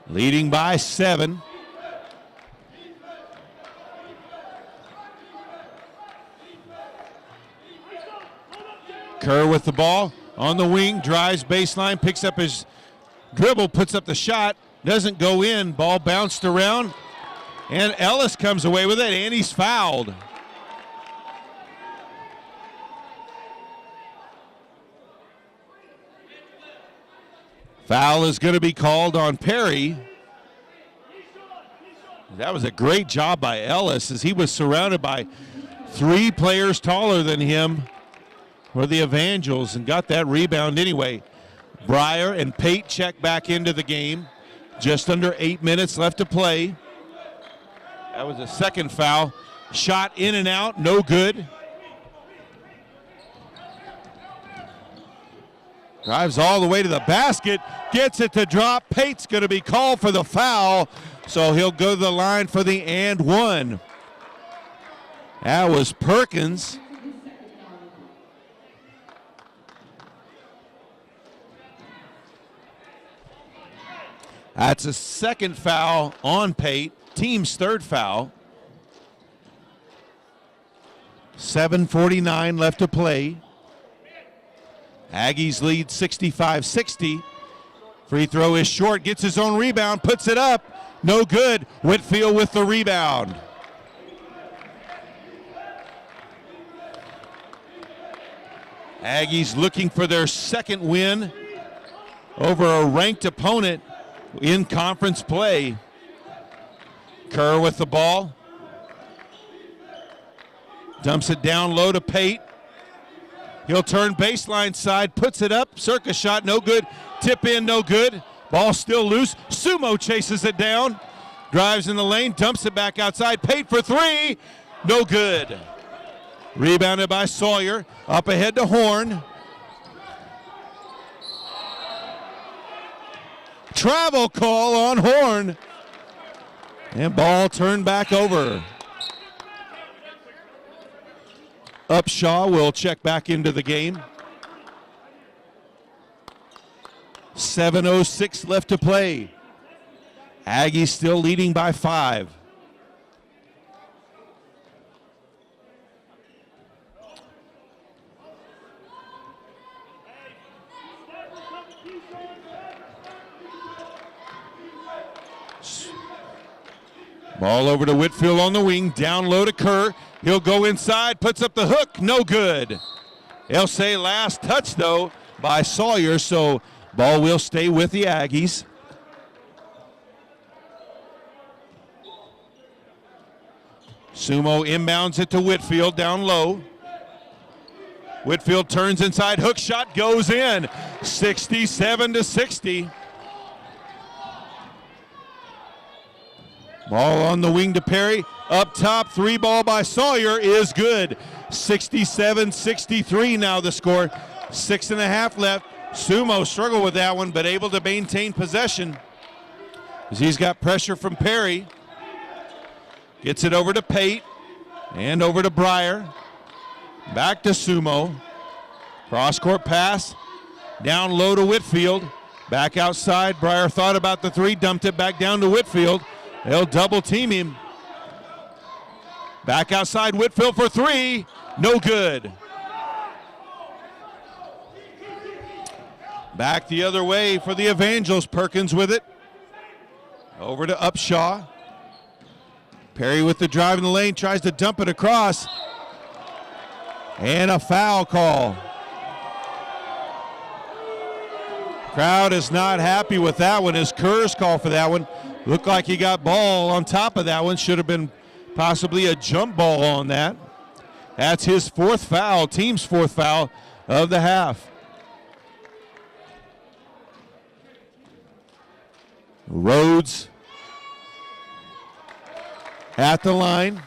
Leading by 7. Kerr with the ball on the wing, drives baseline, picks up his dribble, puts up the shot, doesn't go in. Ball bounced around, and Ellis comes away with it, and he's fouled. Foul is going to be called on Perry. That was a great job by Ellis as he was surrounded by 3 players taller than him for the Evangels and got that rebound anyway. Breyer and Pate check back into the game. Just under 8 minutes left to play. That was a second foul. Shot in and out, no good. Drives all the way to the basket, gets it to drop. Pate's going to be called for the foul, so he'll go to the line for the and one. That was Perkins. That's a second foul on Pate, team's third foul. 7:49 left to play. Aggies lead 65-60. Free throw is short, gets his own rebound, puts it up. No good. Whitfield with the rebound. Aggies looking for their second win over a ranked opponent in conference play. Kerr with the ball. Dumps it down low to Pate. He'll turn baseline side, puts it up. Circus shot, no good. Tip in, no good. Ball still loose. Sumo chases it down. Drives in the lane, dumps it back outside. Pate for 3, no good. Rebounded by Sawyer. Up ahead to Horn. Travel call on Horn. And ball turned back over. Upshaw will check back into the game. 7:06 left to play. Aggies still leading by 5. Ball over to Whitfield on the wing, down low to Kerr. He'll go inside, puts up the hook, no good. They'll say last touch though by Sawyer, so ball will stay with the Aggies. Sumo inbounds it to Whitfield down low. Whitfield turns inside, hook shot goes in. 67-60. Ball on the wing to Perry. Up top, 3 ball by Sawyer is good. 67-63 now the score. 6.5 left. Sumo struggled with that one, but able to maintain possession as he's got pressure from Perry. Gets it over to Pate and over to Breyer. Back to Sumo. Cross-court pass. Down low to Whitfield. Back outside. Breyer thought about the 3, dumped it back down to Whitfield. They'll double team him. Back outside, Whitfield for 3. No good. Back the other way for the Evangels. Perkins with it. Over to Upshaw. Perry with the drive in the lane, tries to dump it across. And a foul call. Crowd is not happy with that one as Kerr's call for that one. Looked like he got ball on top of that one. Should have been possibly a jump ball on that. That's his 4th foul, team's 4th foul of the half. Rhodes at the line.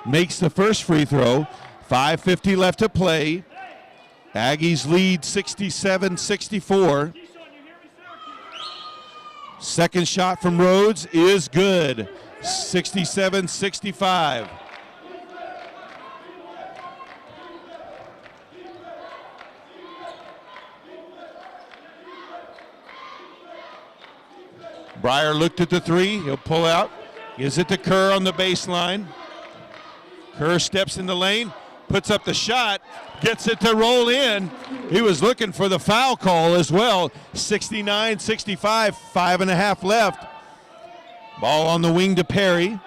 Makes the first free throw. 5:50 left to play. Aggies lead 67-64. Second shot from Rhodes is good. 67-65. Breyer looked at the three. He'll pull out. Gives it to Kerr on the baseline. Kerr steps in the lane, puts up the shot, gets it to roll in. He was looking for the foul call as well. 69-65, 5.5 left. Ball on the wing to Perry.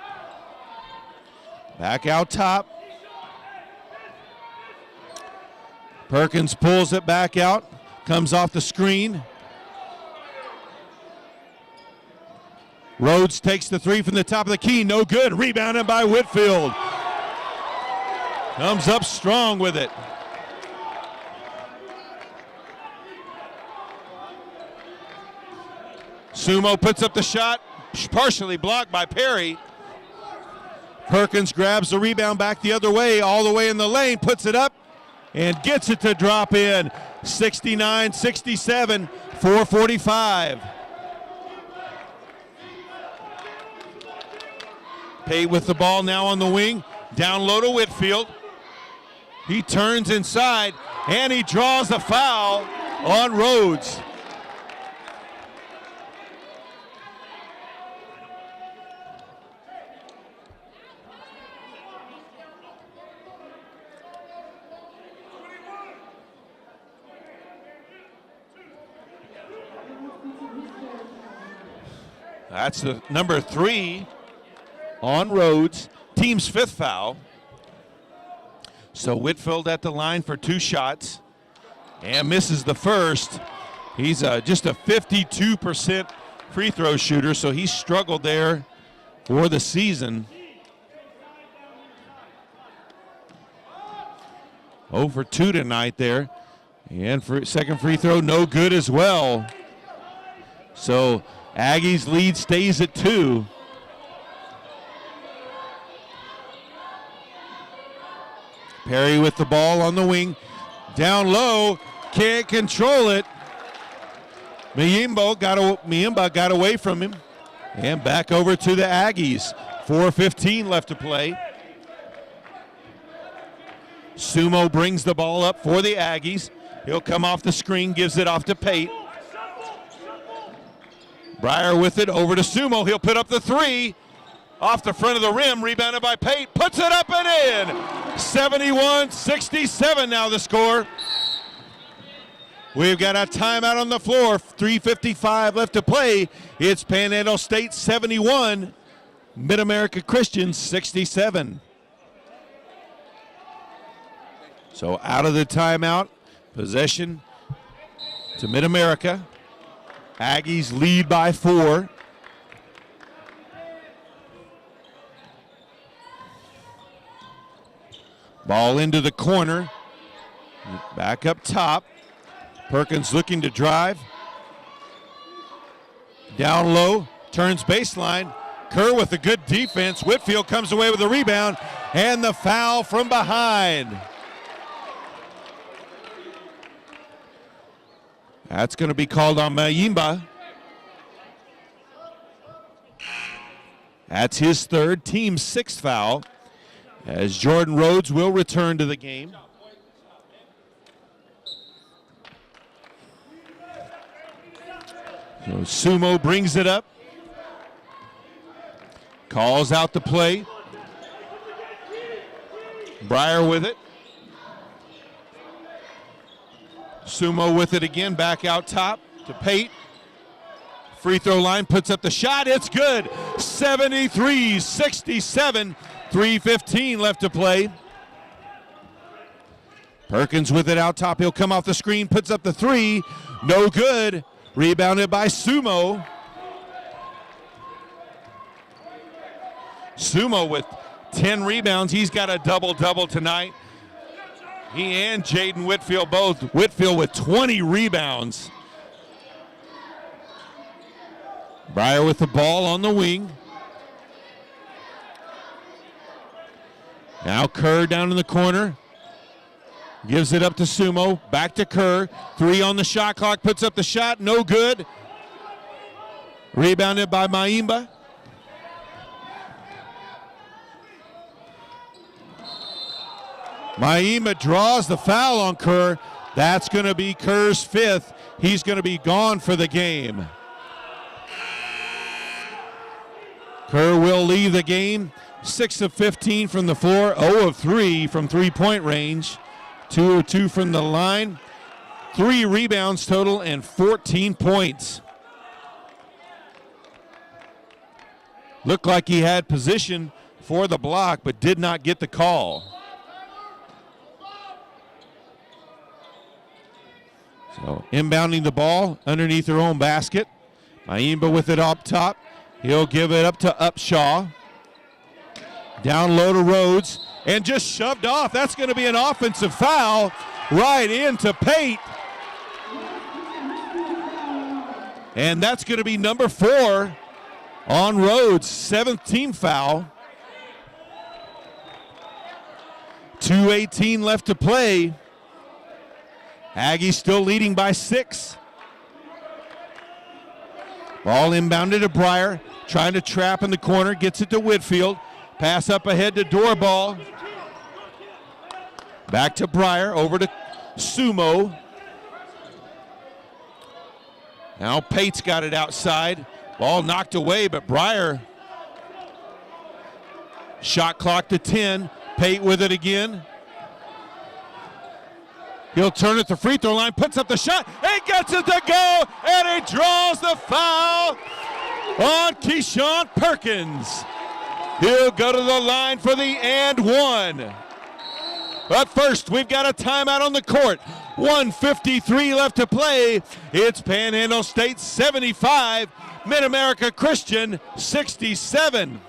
Back out top. Perkins pulls it back out, comes off the screen. Rhodes takes the three from the top of the key, no good. Rebounded by Whitfield. Comes up strong with it. Sumo puts up the shot, partially blocked by Perry. Perkins grabs the rebound back the other way, all the way in the lane, puts it up, and gets it to drop in. 69-67, 4:45. Pate with the ball now on the wing, down low to Whitfield. He turns inside, and he draws a foul on Rhodes. That's the number 3 on Rhodes, team's 5th foul. So Whitfield at the line for 2 shots and misses the first. He's just a 52% free throw shooter, so he struggled there for the season. 0 for 2 tonight there. And for second free throw, no good as well. So Aggies lead stays at 2. Perry with the ball on the wing. Down low, can't control it. Miemba got away from him. And back over to the Aggies. 4:15 left to play. Sumo brings the ball up for the Aggies. He'll come off the screen, gives it off to Pate. Breyer with it, over to Sumo. He'll put up the 3. Off the front of the rim, rebounded by Pate. Puts it up and in. 71-67 now the score. We've got a timeout on the floor. 3:55 left to play. It's Panhandle State 71, Mid-America Christian 67. So out of the timeout, possession to Mid-America. Aggies lead by 4. Ball into the corner. Back up top. Perkins looking to drive. Down low, turns baseline. Kerr with a good defense. Whitfield comes away with a rebound and the foul from behind. That's going to be called on Mayimba. That's his 3rd, team's 6th foul, as Jordan Rhodes will return to the game. So Sumo brings it up. Calls out the play. Breyer with it. Sumo with it again, back out top to Pate. Free throw line, puts up the shot, it's good. 73-67, 3:15 left to play. Perkins with it out top, he'll come off the screen, puts up the 3, no good. Rebounded by Sumo. Sumo with 10 rebounds, he's got a double-double tonight. He and Jaden Whitfield both. Whitfield with 20 rebounds. Breyer with the ball on the wing. Now Kerr down in the corner. Gives it up to Sumo. Back to Kerr. 3 on the shot clock. Puts up the shot. No good. Rebounded by Mayimba. Mayimba draws the foul on Kerr. That's going to be Kerr's 5th. He's going to be gone for the game. Kerr will leave the game. 6 of 15 from the floor, 0 of 3 from three-point range, 2 of 2 from the line, 3 rebounds total, and 14 points. Looked like he had position for the block, but did not get the call. So inbounding the ball underneath their own basket. Maimba with it up top. He'll give it up to Upshaw. Down low to Rhodes, and just shoved off. That's going to be an offensive foul right into Pate. And that's going to be number 4 on Rhodes, 7th team foul. 2:18 left to play. Aggies still leading by 6. Ball inbounded to Breyer, trying to trap in the corner, gets it to Whitfield. Pass up ahead to Doorball. Back to Breyer, over to Sumo. Now Pate's got it outside. Ball knocked away, but Breyer. Shot clock to 10. Pate with it again. He'll turn it to free throw line, puts up the shot, and gets it to go, and he draws the foul on Keyshawn Perkins. He'll go to the line for the and one. But first, we've got a timeout on the court. 1:53 left to play. It's Panhandle State 75, Mid-America Christian 67.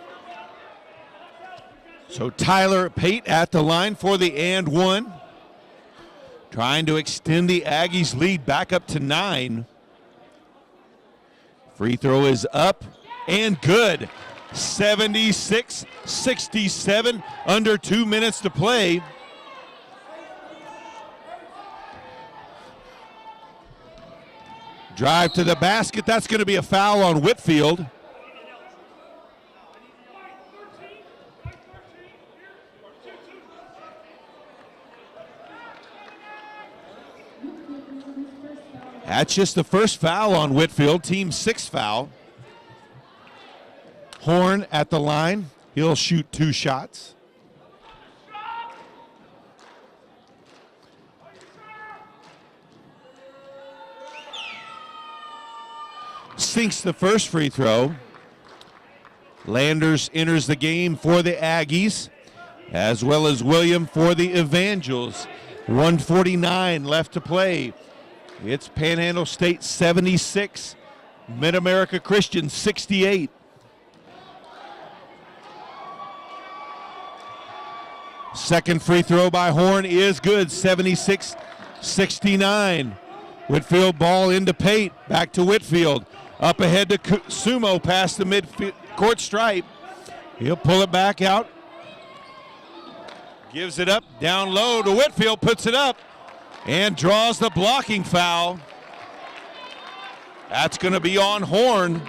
So Tyler Pate at the line for the and one. Trying to extend the Aggies' lead back up to 9. Free throw is up and good. 76-67, under 2 minutes to play. Drive to the basket. That's going to be a foul on Whitfield. That's just the first foul on Whitfield, team 6th foul. Horn at the line. He'll shoot 2 shots. Sinks the first free throw. Landers enters the game for the Aggies, as well as William for the Evangels. 1:49 left to play. It's Panhandle State 76, Mid-America Christian 68. Second free throw by Horn is good, 76-69. Whitfield ball into Pate, back to Whitfield. Up ahead to Sumo past the mid-court stripe. He'll pull it back out. Gives it up, down low to Whitfield, puts it up, and draws the blocking foul. That's going to be on Horn.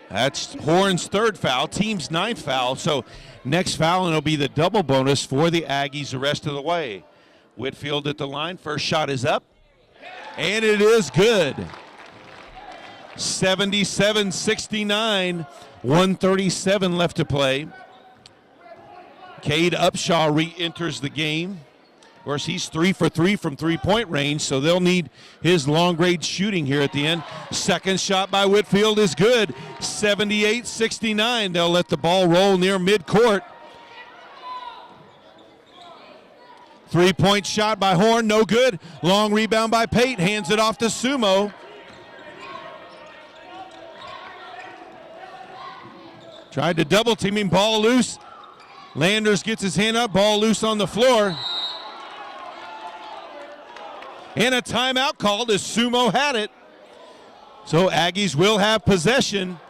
That's Horn's 3rd foul, team's 9th foul. So next foul, and it'll be the double bonus for the Aggies the rest of the way. Whitfield at the line. First shot is up, and it is good. 77-69, 1:37 left to play. Cade Upshaw re-enters the game. Of course, he's 3 for 3 from three-point range, so they'll need his long-range shooting here at the end. Second shot by Whitfield is good. 78-69. They'll let the ball roll near midcourt. Three-point shot by Horn, no good. Long rebound by Pate, hands it off to Sumo. Tried to double team him, ball loose. Landers gets his hand up, ball loose on the floor. And a timeout called as Sumo had it. So Aggies will have possession.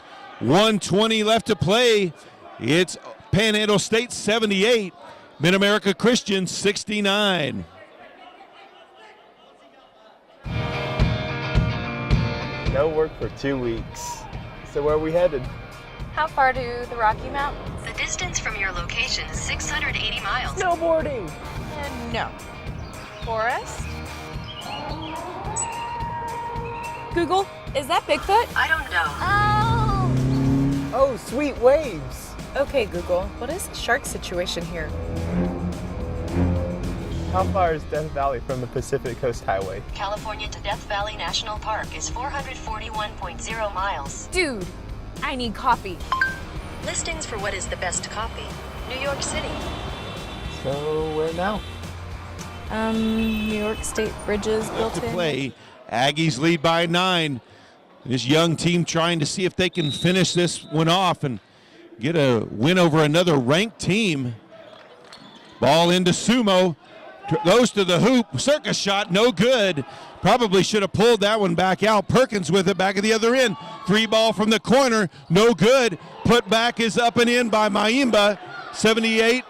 1:20 left to play. It's Panhandle State 78, Mid-America Christian 69. No work for 2 weeks. So where are we headed? How far to the Rocky Mountains? The distance from your location is 680 miles. Snowboarding! No. Forest? Google, is that Bigfoot? I don't know. Oh, sweet waves. Okay, Google, what is the shark situation here? How far is Death Valley from the Pacific Coast Highway? California to Death Valley National Park is 441.0 miles. Dude, I need coffee. Listings for what is the best coffee. New York City. So where now? New York State Bridges built To in. play. Aggies lead by 9. This young team trying to see if they can finish this one off and get a win over another ranked team. Ball into Sumo. Goes to the hoop. Circus shot, no good. Probably should have pulled that one back out. Perkins with it back at the other end. 3 ball from the corner, no good. Put back is up and in by Maimba. 78-71.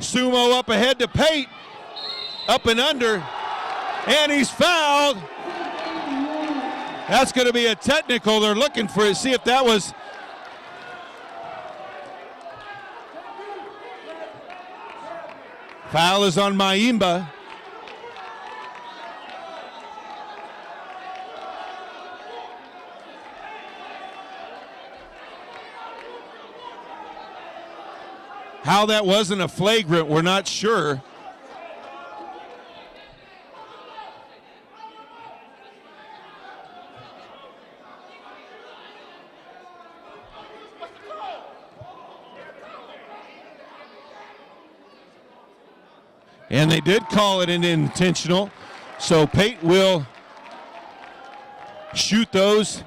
Sumo up ahead to Pate. Up and under. And he's fouled. That's going to be a technical. They're looking for it. See if that was. Foul is on Maimba. How that wasn't a flagrant, we're not sure. And they did call it an intentional. So Pate will shoot those.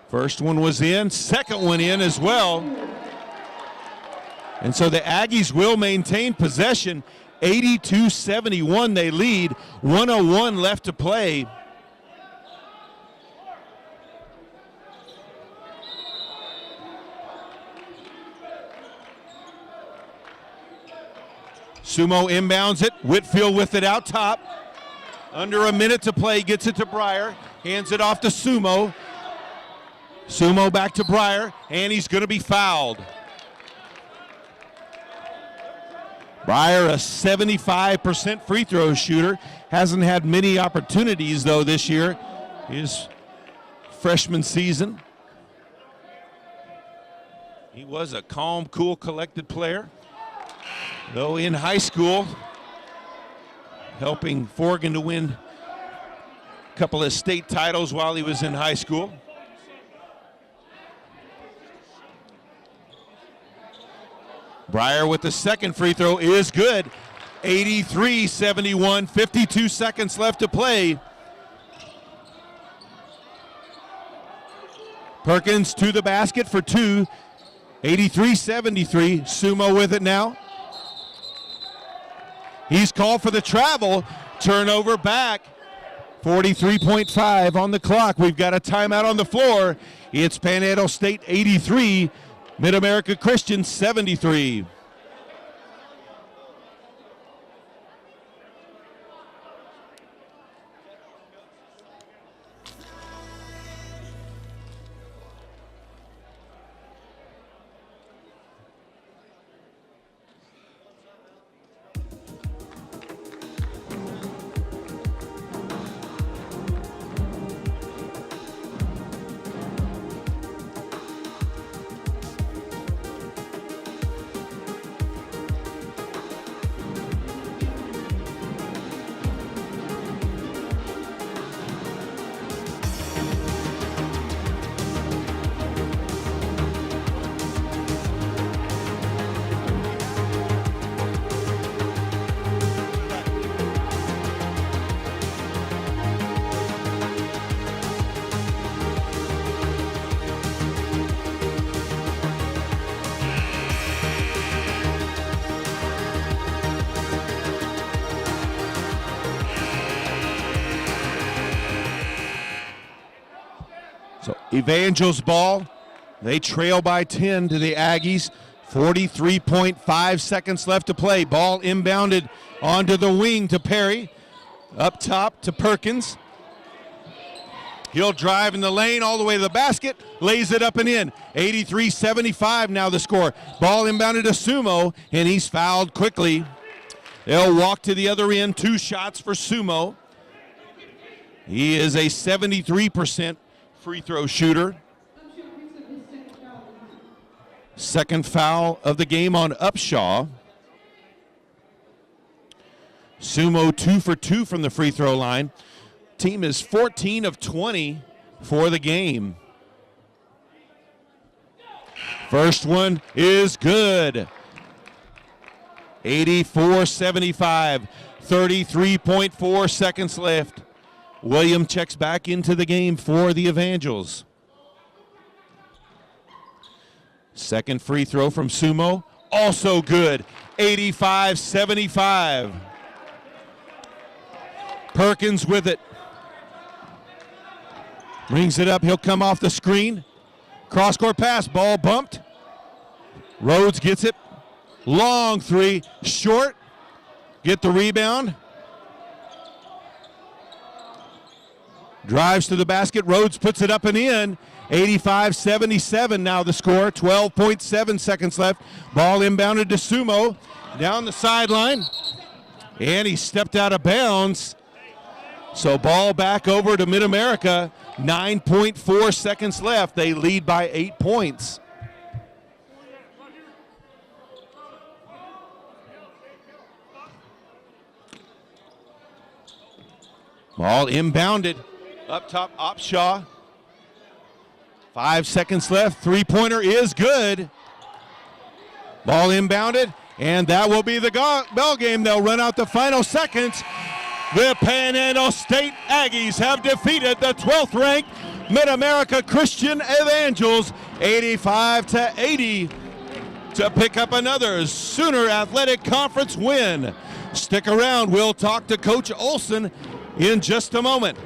First one was in, second one in as well. And so the Aggies will maintain possession. 82-71 they lead. 1:01 left to play. Sumo inbounds it. Whitfield with it out top. Under a minute to play, gets it to Breyer. Hands it off to Sumo. Sumo back to Breyer, and he's going to be fouled. Breyer, a 75% free throw shooter. Hasn't had many opportunities, though, this year. His freshman season. He was a calm, cool, collected player. Though in high school, helping Forgan to win a couple of state titles while he was in high school. Breyer with the second free throw is good. 83-71, 52 seconds left to play. Perkins to the basket for 2. 83-73, Sumo with it now. He's called for the travel. Turnover back. 43.5 on the clock. We've got a timeout on the floor. It's Panhandle State 83, Mid-America Christian 73. Evangel's ball. They trail by 10 to the Aggies. 43.5 seconds left to play. Ball inbounded onto the wing to Perry. Up top to Perkins. He'll drive in the lane all the way to the basket. Lays it up and in. 83-75 now the score. Ball inbounded to Sumo, and he's fouled quickly. They'll walk to the other end. 2 shots for Sumo. He is a 73% free throw shooter. Second foul of the game on Upshaw. Sumo 2 for 2 from the free throw line. Team is 14 of 20 for the game. First one is good. 84-75, 33.4 seconds left. William checks back into the game for the Evangels. Second free throw from Sumo, also good. 85-75. Perkins with it. Brings it up, he'll come off the screen. Cross-court pass, ball bumped. Rhodes gets it. Long three, short. Get the rebound. Drives to the basket, Rhodes puts it up and in. 85-77 now the score, 12.7 seconds left. Ball inbounded to Sumo, down the sideline. And he stepped out of bounds. So ball back over to Mid-America, 9.4 seconds left. They lead by 8 points. Ball inbounded, up top, Opshaw. 5 seconds left, three-pointer is good. Ball inbounded, and that will be the ball game. They'll run out the final seconds. The Panhandle State Aggies have defeated the 12th ranked Mid-America Christian Evangels 85-80 to pick up another Sooner Athletic Conference win. Stick around, we'll talk to Coach Olson in just a moment.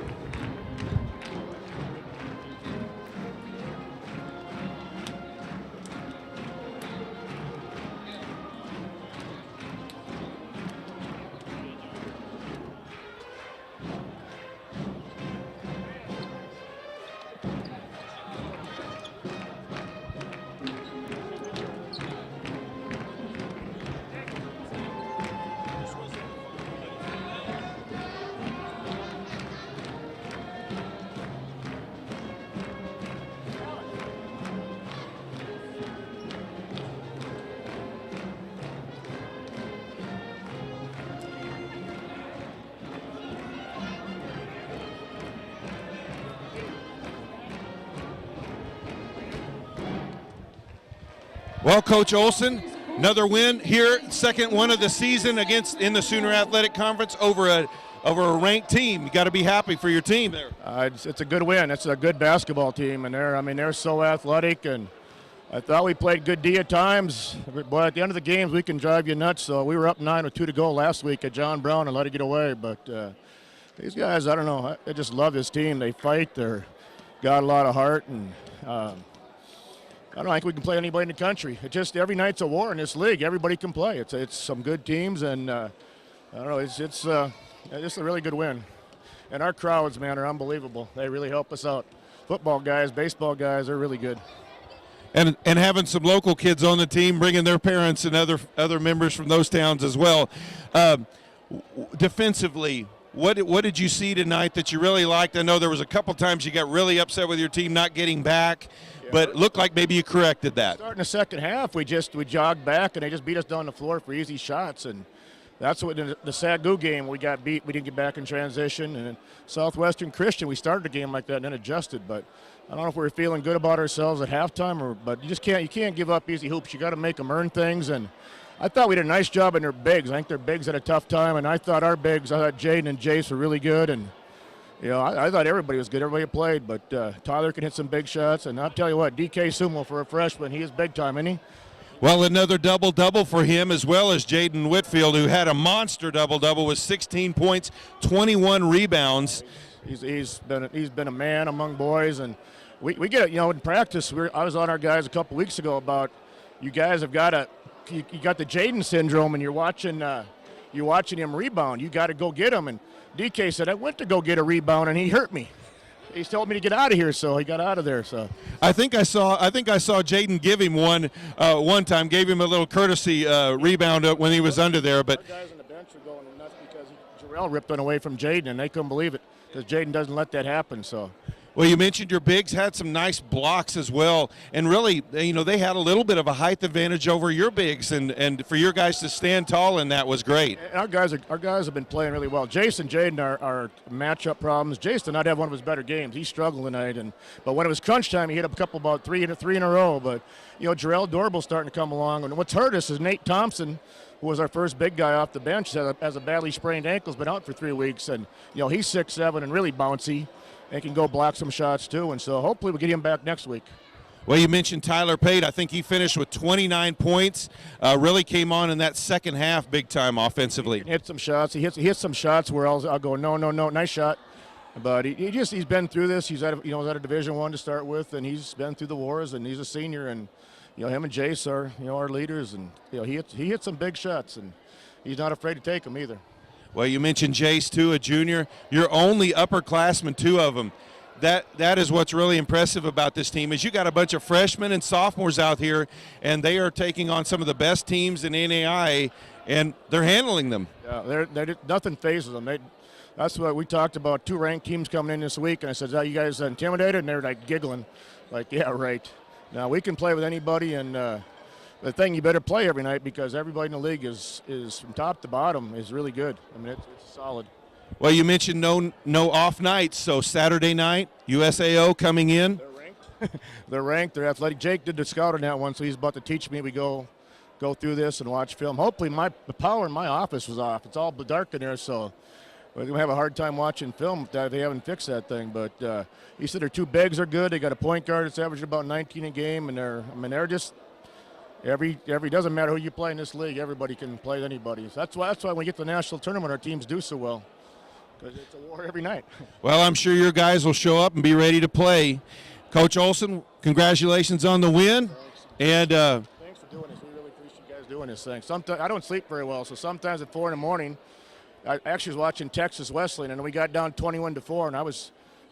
Well, Coach Olson, another win here, second one of the season in the Sooner Athletic Conference over a ranked team. You got to be happy for your team there. It's a good win. It's a good basketball team, and they're so athletic, and I thought we played good D at times, but at the end of the games we can drive you nuts. So we were up 9 with 2 to go last week at John Brown and let it get away. But these guys, I don't know, I just love this team. They fight. They're got a lot of heart, and I don't think we can play anybody in the country. It just every night's a war in this league. Everybody can play. It's some good teams, and I don't know. It's just a really good win. And our crowds, man, are unbelievable. They really help us out. Football guys, baseball guys, they're really good. And having some local kids on the team, bringing their parents and other members from those towns as well. Defensively, what did you see tonight that you really liked? I know there was a couple times you got really upset with your team not getting back. But it looked like maybe you corrected that. Starting the second half, we jogged back, and they just beat us down the floor for easy shots. And that's what in the SAGU game we got beat. We didn't get back in transition. And in Southwestern Christian, we started the game like that and then adjusted. But I don't know if we were feeling good about ourselves at halftime, but you can't give up easy hoops. You got to make them earn things. And I thought we did a nice job in their bigs. I think their bigs had a tough time, and I thought Jaden and Jace were really good. And I thought everybody was good. Everybody played, but Tyler can hit some big shots. And I'll tell you what, DK Sumo for a freshman, he is big time, isn't he? Well, another double-double for him, as well as Jaden Whitfield, who had a monster double-double with 16 points, 21 rebounds. He's been a man among boys, and we get it. In practice, I was on our guys a couple weeks ago about you guys have got you got the Jaden syndrome, and you're watching him rebound. You got to go get him. And DK said, I went to go get a rebound, and he hurt me. He told me to get out of here, so he got out of there. So I think I saw Jaden give him one time, gave him a little courtesy rebound when he was under there. But our guys on the bench are Jarrell ripped one away from Jaden, and they couldn't believe it because Jaden doesn't let that happen. So. Well, you mentioned your bigs had some nice blocks as well, and really, they had a little bit of a height advantage over your bigs, and for your guys to stand tall, and that was great. And our guys have been playing really well. Jason, Jaden are matchup problems. Jason did not have one of his better games. He struggled tonight, but when it was crunch time, he hit up a couple about three in a row. But Jarrell Dorble's starting to come along, and what's hurt us is Nate Thompson, who was our first big guy off the bench, has a badly sprained ankle, has been out for 3 weeks, and he's 6'7" and really bouncy. And can go block some shots too, and so hopefully we'll get him back next week. Well, you mentioned Tyler Pate. I think he finished with 29 points. Really came on in that second half big time offensively. He hit some shots. He hits some shots where I'll go no, nice shot. But he's been through this. He's at a Division I to start with, and he's been through the wars, and he's a senior, and him and Jace are our leaders, and he hits some big shots, and he's not afraid to take them either. Well, you mentioned Jace, too, a junior. You're only upperclassmen, 2 of them. That is what's really impressive about this team is you got a bunch of freshmen and sophomores out here, and they are taking on some of the best teams in NAIA, and they're handling them. Yeah, nothing phases them. That's what we talked about, 2 ranked teams coming in this week, and I said, you guys intimidated? And they're like giggling, like, yeah, right. Now, we can play with anybody, and the thing you better play every night because everybody in the league is from top to bottom is really good. I mean, it's solid. Well, you mentioned no off nights, so Saturday night, USAO coming in. They're ranked. They're ranked. They're athletic. Jake did the scout on that one, so he's about to teach me. We go through this and watch film. Hopefully, the power in my office was off. It's all dark in there, so we're going to have a hard time watching film if they haven't fixed that thing. But he said their 2 bigs are good. They got a point guard that's averaging about 19 a game, and they're just doesn't matter who you play in this league. Everybody can play anybody. So that's why when we get to the national tournament, our teams do so well. Because it's a war every night. Well, I'm sure your guys will show up and be ready to play. Coach Olson, congratulations on the win. Thanks. And thanks for doing this. We really appreciate you guys doing this thing. Sometimes I don't sleep very well, so sometimes at 4 in the morning, I actually was watching Texas Wesleyan, and we got down 21-4, and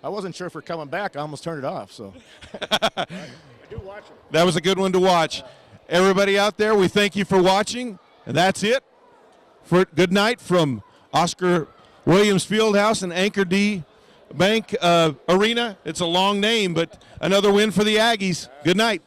I wasn't sure if we're coming back. I almost turned it off. So I do watch it. That was a good one to watch. Everybody out there, we thank you for watching, and that's it. Good night from Oscar Williams Fieldhouse and Anchor D Bank Arena. It's a long name, but another win for the Aggies. Good night.